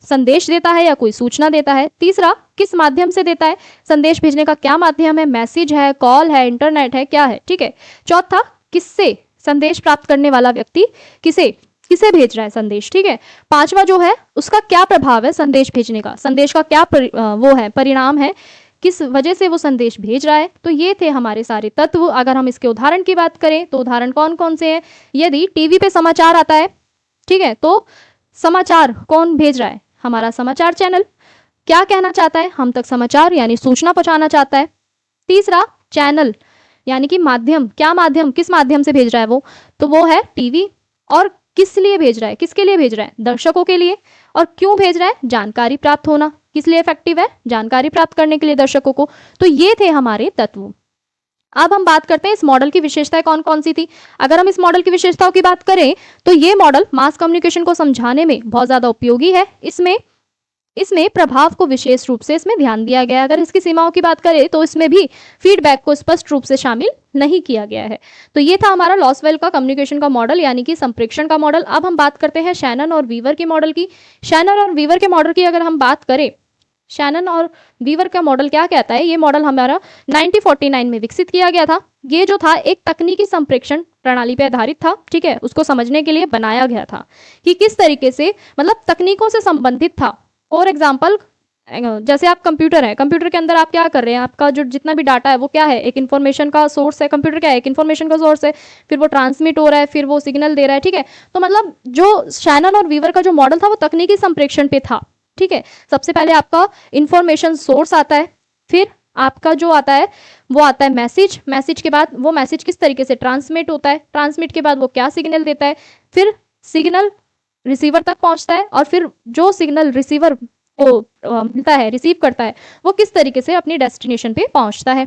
संदेश देता है या कोई सूचना देता है। तीसरा किस माध्यम से देता है, संदेश भेजने का क्या माध्यम है, मैसेज है, कॉल है, इंटरनेट है, क्या है, ठीक है। चौथा किससे, संदेश प्राप्त करने वाला व्यक्ति किसे भेज रहा है संदेश, ठीक है। पांचवा जो है उसका क्या प्रभाव है संदेश भेजने का, संदेश का क्या वो है परिणाम है, किस वजह से वो संदेश भेज रहा है। तो ये थे हमारे सारे तत्व। अगर हम इसके उदाहरण की बात करें तो उदाहरण कौन कौन से हैं, यदि टीवी पे समाचार आता है, ठीक है, तो समाचार कौन भेज रहा है, हमारा समाचार चैनल, क्या कहना चाहता है हम तक समाचार यानी सूचना पहुंचाना चाहता है। तीसरा चैनल यानी कि माध्यम, क्या माध्यम, किस माध्यम से भेज रहा है तो वो है टीवी, और किस लिए भेज रहा है, किसके लिए भेज रहा है, दर्शकों के लिए। और क्यों भेज रहा है, जानकारी प्राप्त होना, किस लिए इफेक्टिव है, जानकारी प्राप्त करने के लिए दर्शकों को। तो ये थे हमारे तत्व। अब हम बात करते हैं इस मॉडल की विशेषताएं कौन कौन सी थी। अगर हम इस मॉडल की विशेषताओं की बात करें तो ये मॉडल मास कम्युनिकेशन को समझाने में बहुत ज्यादा उपयोगी है। इसमें प्रभाव को विशेष रूप से इसमें ध्यान दिया गया है। अगर इसकी सीमाओं की बात करें तो इसमें भी फीडबैक को स्पष्ट रूप से शामिल नहीं किया गया है। तो ये था हमारा लॉसवेल का कम्युनिकेशन का मॉडल यानी कि संप्रेषण का मॉडल। अब हम बात करते हैं शैनन और वीवर के मॉडल की। शैनन और वीवर के मॉडल की अगर हम बात करें, शैनन और वीवर का मॉडल क्या कहता है, ये मॉडल हमारा 1949 में विकसित किया गया था। ये जो था एक तकनीकी संप्रेषण प्रणाली पे आधारित था, ठीक है, उसको समझने के लिए बनाया गया था कि किस तरीके से मतलब तकनीकों से संबंधित था। फॉर एग्जाम्पल जैसे आप कंप्यूटर है, कंप्यूटर के अंदर आप क्या कर रहे हैं, आपका जो जितना भी डाटा है वो क्या है, एक इन्फॉर्मेशन का सोर्स है। कंप्यूटर क्या है, एक इन्फॉर्मेशन का सोर्स है, फिर वो ट्रांसमिट हो रहा है, फिर वो सिग्नल दे रहा है, ठीक है। तो मतलब जो शैनन और वीवर का जो मॉडल था वो तकनीकी संप्रेषण पे था, ठीक है। सबसे पहले आपका इंफॉर्मेशन सोर्स आता है, फिर आपका जो आता है वो आता है मैसेज के बाद वो मैसेज किस तरीके से ट्रांसमिट होता है, ट्रांसमिट के बाद वो क्या सिग्नल देता है, फिर सिग्नल रिसीवर तक पहुंचता है, और फिर जो सिग्नल रिसीवर को मिलता है, रिसीव करता है, वो किस तरीके से अपनी डेस्टिनेशन पे पहुंचता है।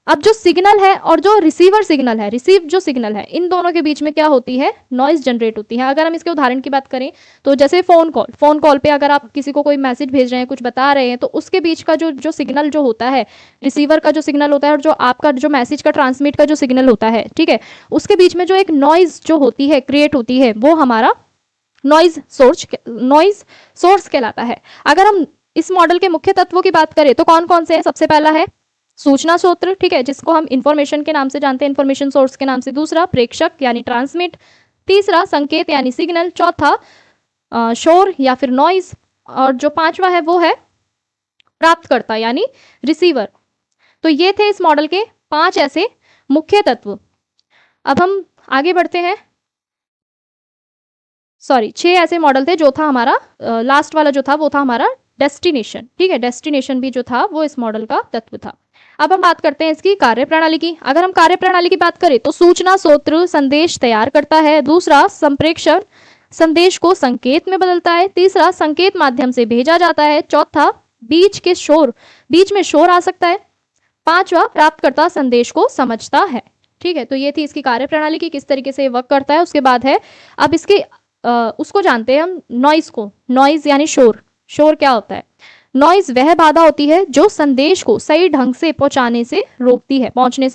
अब जो सिग्नल है और जो रिसीवर सिग्नल है, रिसीव जो सिग्नल है, इन दोनों के बीच में क्या होती है, नॉइज जनरेट होती है। अगर हम इसके उदाहरण की बात करें तो जैसे फोन कॉल पे अगर आप किसी को कोई मैसेज भेज रहे हैं, कुछ बता रहे हैं, तो उसके बीच का जो सिग्नल जो होता है, रिसीवर का जो सिग्नल होता है और जो आपका जो मैसेज का ट्रांसमिट का जो सिग्नल होता है, ठीक है, उसके बीच में जो एक नॉइज जो होती है, क्रिएट होती है, वो हमारा नॉइज सोर्स कहलाता है। अगर हम इस मॉडल के मुख्य तत्वों की बात करें तो कौन कौन से हैं, सबसे पहला है सूचना स्रोत, ठीक है, जिसको हम इंफॉर्मेशन के नाम से जानते हैं, इंफॉर्मेशन सोर्स के नाम से। दूसरा प्रेषक यानी ट्रांसमिट। तीसरा संकेत यानी सिग्नल। चौथा शोर या फिर नॉइज, और जो पांचवा है वो है प्राप्तकर्ता यानी रिसीवर। तो ये थे इस मॉडल के 5 ऐसे मुख्य तत्व। अब हम आगे बढ़ते हैं, 6 ऐसे मॉडल थे। जो था हमारा लास्ट वाला जो था वो था हमारा डेस्टिनेशन, ठीक है, डेस्टिनेशन भी जो था वो इस मॉडल का तत्व था। अब हम बात करते हैं इसकी कार्यप्रणाली की। अगर हम कार्यप्रणाली की बात करें तो सूचना स्रोत संदेश तैयार करता है। दूसरा संप्रेषण संदेश को संकेत में बदलता है। तीसरा संकेत माध्यम से भेजा जाता है। चौथा बीच में शोर आ सकता है। पांचवा प्राप्तकर्ता संदेश को समझता है, ठीक है। तो ये थी इसकी कार्यप्रणाली की, किस तरीके से वर्क करता है। उसके बाद है अब इसके उसको जानते हैं हम नॉइज को। नॉइज यानी शोर क्या होता है, नॉइज वह बाधा होती है जो संदेश को सही ढंग से पहुंचने से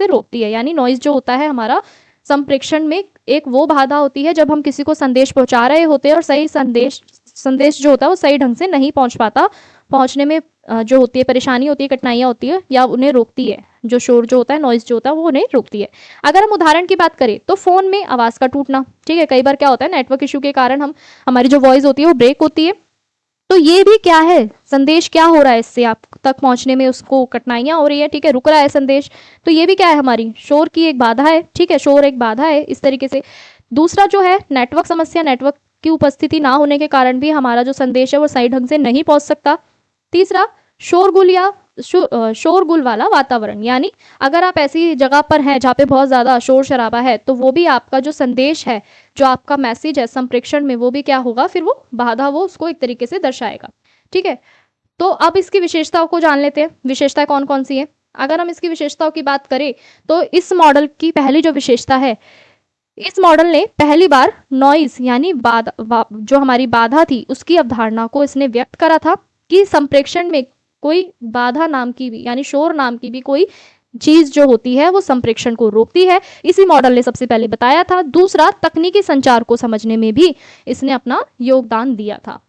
रोकती है। यानी नॉइज जो होता है हमारा संप्रेषण में एक वो बाधा होती है जब हम किसी को संदेश पहुंचा रहे होते हैं और सही संदेश जो होता है वो सही ढंग से नहीं पहुंच पाता, पहुंचने में जो होती है परेशानी होती है, कठिनाइयां होती है, या उन्हें रोकती है। जो शोर जो होता है, नॉइज जो होता है, वो उन्हें रोकती है। अगर हम उदाहरण की बात करें तो फोन में आवाज का टूटना, ठीक है, कई बार क्या होता है नेटवर्क इशू के कारण हमारी जो वॉइस होती है वो ब्रेक होती है। तो ये भी क्या है, संदेश क्या हो रहा है, इससे आप तक पहुंचने में उसको कठिनाइयां हो रही है, ठीक है, रुक रहा है संदेश। तो ये भी क्या है, हमारी शोर की एक बाधा है, ठीक है, शोर एक बाधा है इस तरीके से। दूसरा जो है नेटवर्क समस्या, नेटवर्क की उपस्थिति ना होने के कारण भी हमारा जो संदेश है वो सही ढंग से नहीं पहुंच सकता। तीसरा शोरगुल वाला वातावरण, यानी अगर आप ऐसी जगह पर हैं जहाँ पे बहुत ज्यादा शोर शराबा है तो वो भी आपका जो संदेश है, जो आपका मैसेज है संप्रेषण में, वो भी क्या होगा, फिर वो बाधा वो उसको एक तरीके से दर्शाएगा, ठीक है। तो अब इसकी विशेषताओं को जान लेते हैं, विशेषताएं कौन कौन सी है। अगर हम इसकी विशेषताओं की बात करें तो इस मॉडल की पहली जो विशेषता है, इस मॉडल ने पहली बार नॉइज यानी जो हमारी बाधा थी उसकी अवधारणा को इसने व्यक्त करा था कि संप्रेषण में कोई बाधा नाम की भी यानी शोर नाम की भी कोई चीज जो होती है वो संप्रेषण को रोकती है, इसी मॉडल ने सबसे पहले बताया था। दूसरा, तकनीकी संचार को समझने में भी इसने अपना योगदान दिया था।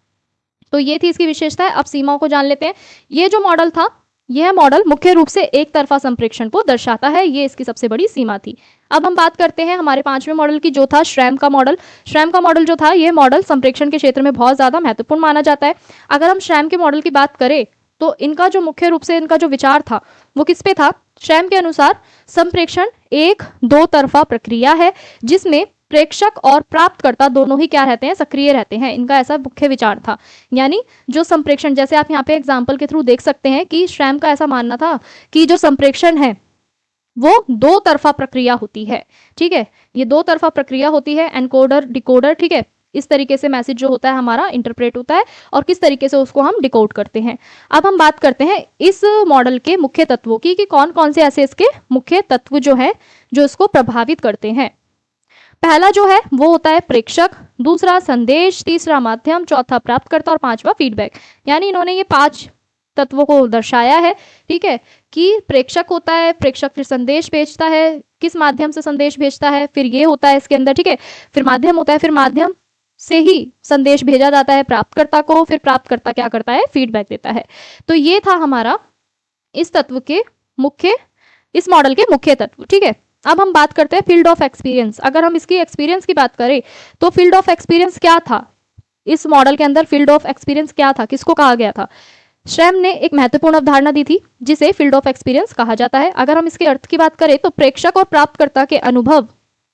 तो ये थी इसकी विशेषता है। अब सीमाओं को जान लेते हैं। ये जो मॉडल था, यह मॉडल मुख्य रूप से एक तरफा संप्रेषण को दर्शाता है, ये इसकी सबसे बड़ी सीमा थी। अब हम बात करते हैं हमारे 5वें मॉडल की, जो था श्रैम का मॉडल। श्रैम का मॉडल जो था, यह मॉडल संप्रेषण के क्षेत्र में बहुत ज्यादा महत्वपूर्ण माना जाता है। अगर हम श्रैम के मॉडल की बात करें तो इनका जो मुख्य रूप से इनका जो विचार था वो किस पे था? श्रैम के अनुसार संप्रेषण एक दो तरफा प्रक्रिया है जिसमें प्रेषक और प्राप्तकर्ता दोनों ही क्या रहते हैं? सक्रिय रहते हैं। इनका ऐसा मुख्य विचार था। यानी जो संप्रेषण, जैसे आप यहाँ पे एग्जाम्पल के थ्रू देख सकते हैं कि श्रैम का ऐसा मानना था कि जो संप्रेषण है वो दो तरफा प्रक्रिया होती है। ठीक है, ये दो तरफा प्रक्रिया होती है, एनकोडर डिकोडर। ठीक है, इस तरीके से मैसेज जो होता है हमारा इंटरप्रेट होता है और किस तरीके से उसको हम डिकोड करते हैं। अब हम बात करते हैं इस मॉडल के मुख्य तत्वों की कि कौन कौन से ऐसे इसके मुख्य तत्व जो है जो इसको प्रभावित करते हैं। पहला जो है वो होता है प्रेषक, दूसरा संदेश, तीसरा माध्यम, चौथा प्राप्तकर्ता और पांचवा फीडबैक। यानी इन्होंने ये 5 तत्वों को दर्शाया है। ठीक है, कि प्रेषक होता है, प्रेषक फिर संदेश भेजता है, किस माध्यम से संदेश भेजता है, फिर ये होता है इसके अंदर। ठीक है, फिर माध्यम होता है, फिर माध्यम से ही संदेश भेजा जाता है प्राप्तकर्ता को, फिर प्राप्तकर्ता क्या करता है? फीडबैक देता है। तो ये था हमारा इस तत्व के मुख्य, इस मॉडल के मुख्य तत्व। ठीक है, अब हम बात करते हैं फील्ड ऑफ एक्सपीरियंस। अगर हम इसकी एक्सपीरियंस की बात करें तो फील्ड ऑफ एक्सपीरियंस क्या था इस मॉडल के अंदर? फील्ड ऑफ एक्सपीरियंस क्या था, किसको कहा गया था? श्रैम ने एक महत्वपूर्ण अवधारणा दी थी जिसे फील्ड ऑफ एक्सपीरियंस कहा जाता है। अगर हम इसके अर्थ की बात करें तो प्रेषक और प्राप्तकर्ता के अनुभव,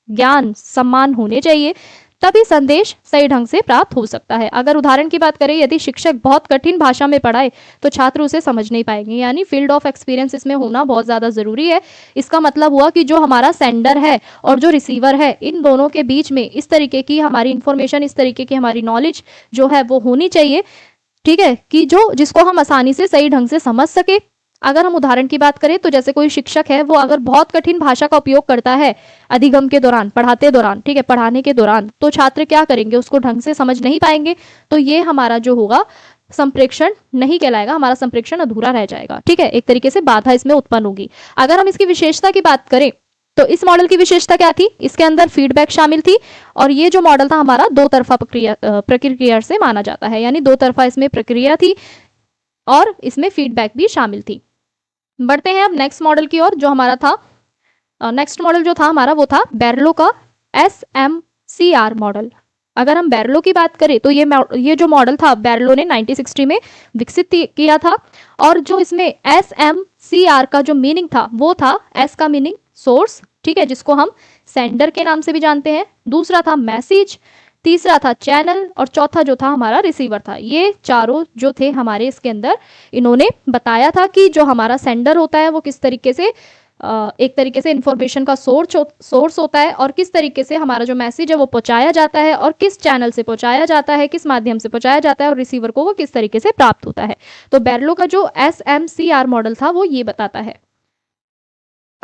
ज्ञान समान होने चाहिए, तभी संदेश सही ढंग से प्राप्त हो सकता है। अगर उदाहरण की बात करें, यदि शिक्षक बहुत कठिन भाषा में पढ़ाए तो छात्र उसे समझ नहीं पाएंगे। यानी फील्ड ऑफ एक्सपीरियंस इसमें होना बहुत ज़्यादा ज़रूरी है। इसका मतलब हुआ कि जो हमारा सेंडर है और जो रिसीवर है, इन दोनों के बीच में इस तरीके की हमारी इंफॉर्मेशन, इस तरीके की हमारी नॉलेज जो है वो होनी चाहिए। ठीक है, कि जिसको हम आसानी से सही ढंग से समझ सके। अगर हम उदाहरण की बात करें तो जैसे कोई शिक्षक है, वो अगर बहुत कठिन भाषा का उपयोग करता है अधिगम के दौरान, पढ़ाते दौरान, ठीक है, पढ़ाने के दौरान, तो छात्र क्या करेंगे? उसको ढंग से समझ नहीं पाएंगे। तो ये हमारा जो होगा संप्रेषण नहीं कहलाएगा, हमारा संप्रेषण अधूरा रह जाएगा। ठीक है, एक तरीके से बाधा इसमें उत्पन्न होगी। अगर हम इसकी विशेषता की बात करें तो इस मॉडल की विशेषता क्या थी? इसके अंदर फीडबैक शामिल थी और ये जो मॉडल था हमारा दो तरफा प्रक्रिया से माना जाता है। यानी दो तरफा इसमें प्रक्रिया थी और इसमें फीडबैक भी शामिल थी। बढ़ते हैं अब नेक्स्ट मॉडल की ओर, जो हमारा था नेक्स्ट मॉडल जो था हमारा वो था बैरलो का SMCR मॉडल। अगर हम बैरलो की बात करें तो ये जो मॉडल था बैरलो ने 1960 में विकसित किया था। और जो इसमें SMCR का जो मीनिंग था वो था, S का मीनिंग सोर्स, ठीक है, जिसको हम सेंडर के नाम से भी जानते हैं। दूसरा था मैसेज, तीसरा था चैनल और चौथा जो था हमारा रिसीवर था। ये चारों जो थे हमारे इसके अंदर इन्होंने बताया था कि जो हमारा सेंडर होता है वो किस तरीके से एक तरीके से इंफॉर्मेशन का सोर्स होता है और किस तरीके से हमारा जो मैसेज है वो पहुंचाया जाता है और किस चैनल से पहुंचाया जाता है, किस माध्यम से पहुंचाया जाता है और रिसीवर को वो किस तरीके से प्राप्त होता है। तो बैरलो का जो SMCR मॉडल था वो ये बताता है।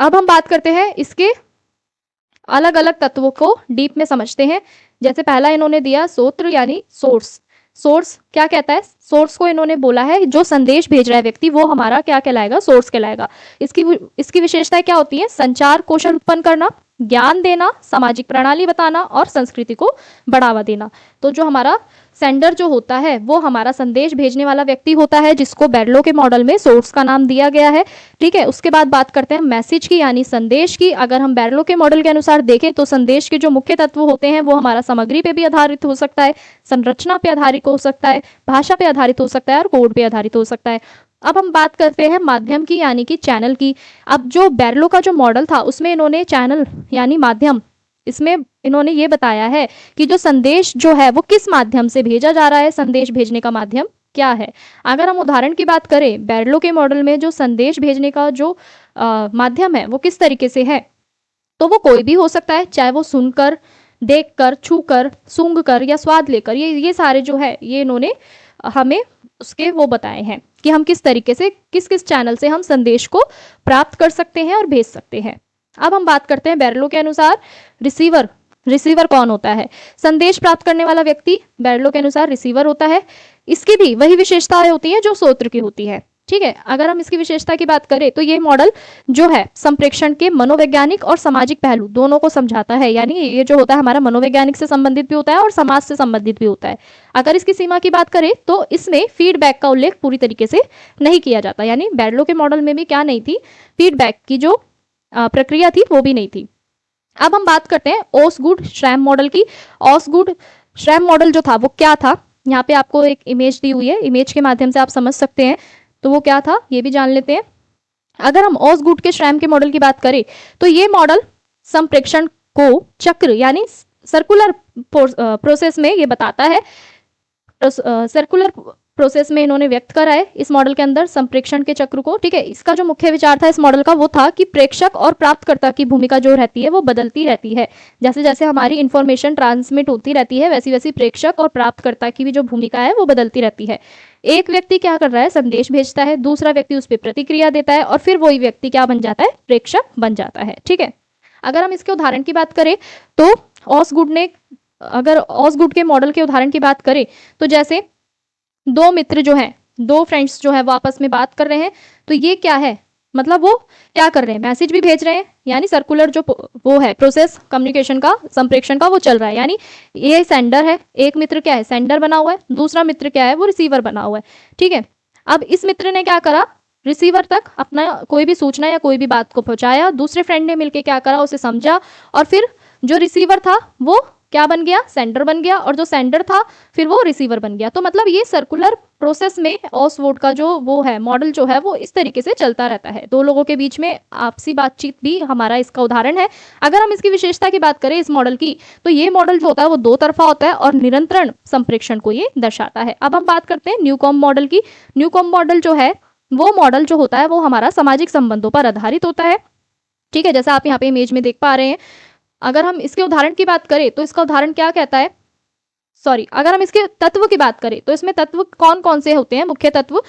अब हम बात करते हैं इसके अलग अलग तत्वों को डीप में समझते हैं। जैसे पहला इन्होंने दिया सोत्र यानी सोर्स। सोर्स क्या कहता है? सोर्स को इन्होंने बोला है जो संदेश भेज रहा है व्यक्ति वो हमारा क्या कहलाएगा? सोर्स कहलाएगा। इसकी विशेषताएं क्या होती है? संचार कौशल उत्पन्न करना, ज्ञान देना, सामाजिक प्रणाली बताना और संस्कृति को बढ़ावा देना। तो जो हमारा सेंडर जो होता है वो हमारा संदेश भेजने वाला व्यक्ति होता है जिसको बैरलो के मॉडल में सोर्स का नाम दिया गया है। ठीक है, उसके बाद बात करते हैं मैसेज की यानी संदेश की। अगर हम बैरलो के मॉडल के अनुसार देखें तो संदेश के जो मुख्य तत्व होते हैं वो हमारा सामग्री पे भी आधारित हो सकता है, संरचना पे आधारित हो सकता है, भाषा पे आधारित हो सकता है और कोड पे आधारित हो सकता है। अब हम बात करते हैं माध्यम की यानी कि चैनल की। अब जो बैरलो का जो मॉडल था उसमें इन्होंने चैनल यानी माध्यम, इसमें इन्होंने ये बताया है कि जो संदेश जो है वो किस माध्यम से भेजा जा रहा है, संदेश भेजने का माध्यम क्या है। अगर हम उदाहरण की बात करें बैरलो के मॉडल में जो संदेश भेजने का जो माध्यम है वो किस तरीके से है, तो वो कोई भी हो सकता है, चाहे वो सुनकर, देखकर, छूकर, सूंघकर या स्वाद लेकर। ये सारे जो है ये इन्होंने हमें उसके वो बताए हैं कि हम किस तरीके से किस किस चैनल से हम संदेश को प्राप्त कर सकते हैं और भेज सकते हैं। अब हम बात करते हैं बैरलो के अनुसार रिसीवर। रिसीवर कौन होता है? संदेश प्राप्त करने वाला व्यक्ति बैरलो के अनुसार रिसीवर होता है। इसकी भी वही विशेषताएं होती हैं जो स्रोत की होती है। ठीक है। अगर हम इसकी विशेषता की बात करें तो ये मॉडल जो है संप्रेक्षण के मनोवैज्ञानिक और सामाजिक पहलू दोनों को समझाता है, यानी ये जो होता है हमारा मनोवैज्ञानिक से संबंधित भी होता है और समाज से संबंधित भी होता है। अगर इसकी सीमा की बात करें तो इसमें फीडबैक का उल्लेख पूरी तरीके से नहीं किया जाता, यानी बैडलो के मॉडल में भी क्या नहीं थी, फीडबैक की जो प्रक्रिया थी वो भी नहीं थी। अब हम बात करते हैं ओसगुड श्रैम मॉडल की। ओसगुड श्रैम मॉडल जो था वो क्या था, यहाँ पे आपको एक इमेज दी हुई है, इमेज के माध्यम से आप समझ सकते हैं तो वो क्या था ये भी जान लेते हैं। अगर हम ओसगुड के श्रैम के मॉडल की बात करें तो ये मॉडल संप्रेक्षण को चक्र यानी सर्कुलर प्रोसेस में ये बताता है, सर्कुलर प्रोसेस में इन्होंने व्यक्त करा है इस मॉडल के अंदर संप्रेक्षण के चक्र को। ठीक है, इसका जो मुख्य विचार था इस मॉडल का वो था कि प्रेक्षक और प्राप्तकर्ता की भूमिका जो रहती है वो बदलती रहती है। जैसे जैसे हमारी इंफॉर्मेशन ट्रांसमिट होती रहती है वैसी वैसी प्रेक्षक और प्राप्तकर्ता की भी जो भूमिका है वो बदलती रहती है। एक व्यक्ति क्या कर रहा है, संदेश भेजता है, दूसरा व्यक्ति उस पर प्रतिक्रिया देता है और फिर वही व्यक्ति क्या बन जाता है, प्रेक्षक बन जाता है। ठीक है, अगर हम इसके उदाहरण की बात करें तो ओसगुड के मॉडल के उदाहरण की बात करें तो जैसे दो मित्र जो हैं, दो फ्रेंड्स जो है वो आपस में बात कर रहे हैं, तो ये क्या है, मतलब वो क्या कर रहे हैं, मैसेज भी भेज रहे हैं, यानी सर्कुलर जो वो है प्रोसेस कम्युनिकेशन का, संप्रेक्षण का वो चल रहा है। यानी ये सेंडर है, एक मित्र क्या है, सेंडर बना हुआ है, दूसरा मित्र क्या है, वो रिसीवर बना हुआ है। ठीक है, अब इस मित्र ने क्या करा, रिसीवर तक अपना कोई भी सूचना या कोई भी बात को पहुंचाया, दूसरे फ्रेंड ने मिलकर क्या करा, उसे समझा और फिर जो रिसीवर था वो क्या बन गया, सेंडर बन गया, और जो सेंडर था फिर वो रिसीवर बन गया। तो मतलब ये सर्कुलर प्रोसेस में ओसगुड का जो वो है मॉडल जो है वो इस तरीके से चलता रहता है, दो लोगों के बीच में आपसी बातचीत भी हमारा इसका उदाहरण है। अगर हम इसकी विशेषता की बात करें इस मॉडल की तो ये मॉडल जो होता है वो दो तरफा होता है और निरंतर संप्रेक्षण को ये दर्शाता है। अब हम बात करते हैं न्यूकॉम्ब मॉडल की। न्यूकॉम्ब मॉडल जो है वो मॉडल जो होता है वो हमारा सामाजिक संबंधों पर आधारित होता है। ठीक है, जैसा आप यहाँ पे इमेज में देख पा रहे हैं। अगर हम इसके उदाहरण की बात करें तो इसका उदाहरण क्या कहता है, अगर हम इसके तत्व की बात करें तो इसमें तत्व कौन कौन से होते हैं, मुख्य तत्व।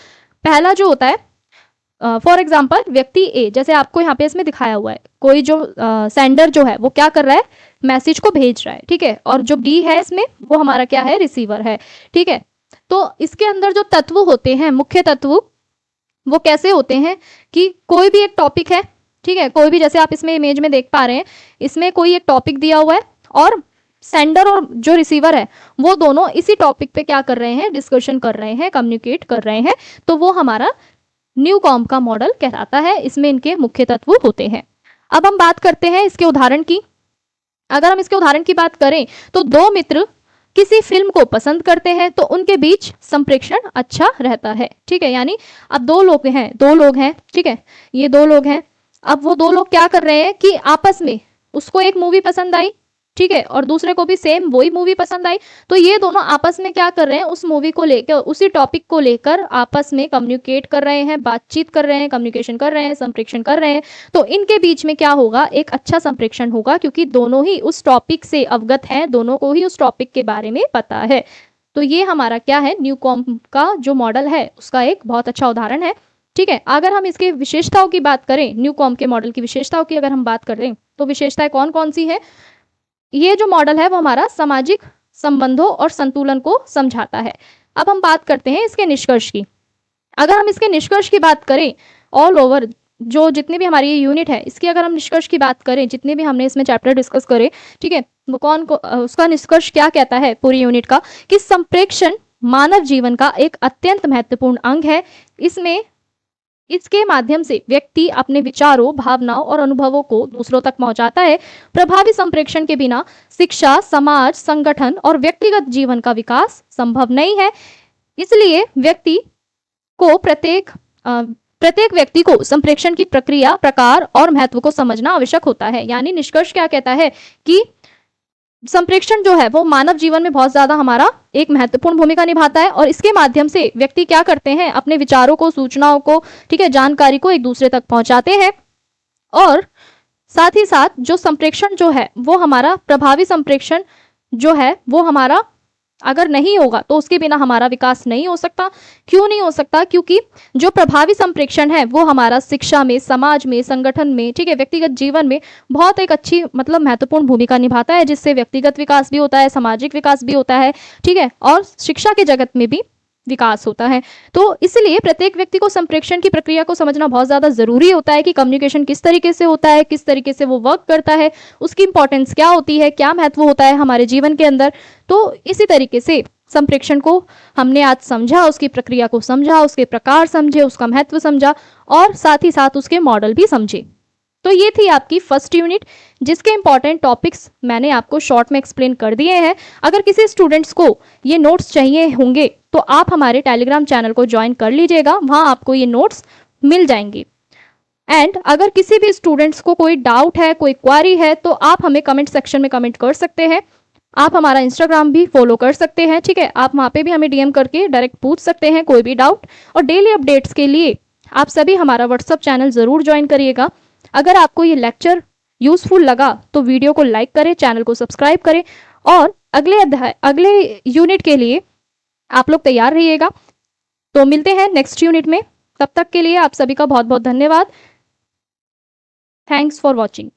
पहला जो होता है फॉर एग्जाम्पल व्यक्ति ए, जैसे आपको यहाँ पे इसमें दिखाया हुआ है, कोई जो सेंडर जो है वो क्या कर रहा है, मैसेज को भेज रहा है। ठीक है, और जो बी है इसमें वो हमारा क्या है, रिसीवर है। ठीक है, तो इसके अंदर जो तत्व होते हैं, मुख्य तत्व, वो कैसे होते हैं कि कोई भी एक टॉपिक है, ठीक है, कोई भी, जैसे आप इसमें इमेज में देख पा रहे हैं, इसमें कोई एक टॉपिक दिया हुआ है और सेंडर और जो रिसीवर है वो दोनों इसी टॉपिक पे क्या कर रहे हैं, डिस्कशन कर रहे हैं, कम्युनिकेट कर रहे हैं, तो वो हमारा न्यूकॉम्ब का मॉडल कहलाता है। इसमें इनके मुख्य तत्व होते हैं। अब हम बात करते हैं इसके उदाहरण की। अगर हम इसके उदाहरण की बात करें तो दो मित्र किसी फिल्म को पसंद करते हैं तो उनके बीच संप्रेक्षण अच्छा रहता है। ठीक है, यानी अब दो लोग हैं, ठीक है, ये दो लोग हैं, अब वो दो लोग क्या कर रहे हैं कि आपस में, उसको एक मूवी पसंद आई, ठीक है, और दूसरे को भी सेम वही मूवी पसंद आई, तो ये दोनों आपस में क्या कर रहे हैं, उस मूवी को लेकर, उसी टॉपिक को लेकर आपस में कम्युनिकेट कर रहे हैं, बातचीत कर रहे हैं, कम्युनिकेशन कर रहे हैं, संप्रेक्षण कर रहे हैं। तो इनके बीच में क्या होगा, एक अच्छा संप्रेक्षण होगा, क्योंकि दोनों ही उस टॉपिक से अवगत हैं, दोनों को ही उस टॉपिक के बारे में पता है। तो ये हमारा क्या है, न्यूकॉम्ब का जो मॉडल है उसका एक बहुत अच्छा उदाहरण है। ठीक है, अगर हम इसके विशेषताओं की बात करें, न्यूकॉम्ब के मॉडल की विशेषताओं की अगर हम बात करें तो विशेषताएं कौन कौन सी है, ये जो मॉडल है वो हमारा सामाजिक संबंधों और संतुलन को समझाता है। अब हम बात करते हैं इसके निष्कर्ष की। अगर हम इसके निष्कर्ष की बात करें, ऑल ओवर जो जितनी भी हमारी ये यूनिट है इसकी अगर हम निष्कर्ष की बात करें, जितने भी हमने इसमें चैप्टर डिस्कस करे, ठीक है, वो कौन को उसका निष्कर्ष क्या कहता है पूरी यूनिट का, कि संप्रेक्षण मानव जीवन का एक अत्यंत महत्वपूर्ण अंग है। इसके माध्यम से व्यक्ति अपने विचारों, भावनाओं और अनुभवों को दूसरों तक पहुंचाता है। प्रभावी संप्रेक्षण के बिना शिक्षा, समाज, संगठन और व्यक्तिगत जीवन का विकास संभव नहीं है। इसलिए प्रत्येक व्यक्ति को संप्रेक्षण की प्रक्रिया, प्रकार और महत्व को समझना आवश्यक होता है। यानी निष्कर्ष क्या कहता है कि संप्रेक्षण जो है वो मानव जीवन में बहुत ज्यादा हमारा एक महत्वपूर्ण भूमिका निभाता है, और इसके माध्यम से व्यक्ति क्या करते हैं, अपने विचारों को, सूचनाओं को, ठीक है, जानकारी को एक दूसरे तक पहुंचाते हैं। और साथ ही साथ जो संप्रेक्षण जो है वो हमारा, प्रभावी संप्रेक्षण जो है वो हमारा अगर नहीं होगा तो उसके बिना हमारा विकास नहीं हो सकता। क्यों नहीं हो सकता, क्योंकि जो प्रभावी संप्रेक्षण है वो हमारा शिक्षा में, समाज में, संगठन में, ठीक है, व्यक्तिगत जीवन में बहुत एक अच्छी मतलब महत्वपूर्ण भूमिका निभाता है, जिससे व्यक्तिगत विकास भी होता है, सामाजिक विकास भी होता है, ठीक है, और शिक्षा के जगत में भी विकास होता है। तो इसलिए प्रत्येक व्यक्ति को संप्रेषण की प्रक्रिया को समझना बहुत ज़्यादा ज़रूरी होता है कि कम्युनिकेशन किस तरीके से होता है, किस तरीके से वो वर्क करता है, उसकी इंपॉर्टेंस क्या होती है, क्या महत्व होता है हमारे जीवन के अंदर। तो इसी तरीके से संप्रेषण को हमने आज समझा, उसकी प्रक्रिया को समझा, उसके प्रकार समझे, उसका महत्व समझा और साथ ही साथ उसके मॉडल भी समझे। तो ये थी आपकी फर्स्ट यूनिट, जिसके इंपॉर्टेंट टॉपिक्स मैंने आपको शॉर्ट में एक्सप्लेन कर दिए हैं। अगर किसी स्टूडेंट्स को ये नोट्स चाहिए होंगे तो आप हमारे टेलीग्राम चैनल को ज्वाइन कर लीजिएगा, वहाँ आपको ये नोट्स मिल जाएंगे। एंड अगर किसी भी स्टूडेंट्स को कोई डाउट है, कोई क्वारी है, तो आप हमें कमेंट सेक्शन में कमेंट कर सकते हैं। आप हमारा इंस्टाग्राम भी फॉलो कर सकते हैं, ठीक है, आप वहाँ पे भी हमें डीएम करके डायरेक्ट पूछ सकते हैं कोई भी डाउट। और डेली अपडेट्स के लिए आप सभी हमारा व्हाट्सअप चैनल ज़रूर ज्वाइन करिएगा। अगर आपको ये लेक्चर यूजफुल लगा तो वीडियो को लाइक करें, चैनल को सब्सक्राइब करें और अगले यूनिट के लिए आप लोग तैयार रहिएगा। तो मिलते हैं नेक्स्ट यूनिट में, तब तक के लिए आप सभी का बहुत बहुत धन्यवाद। Thanks for watching.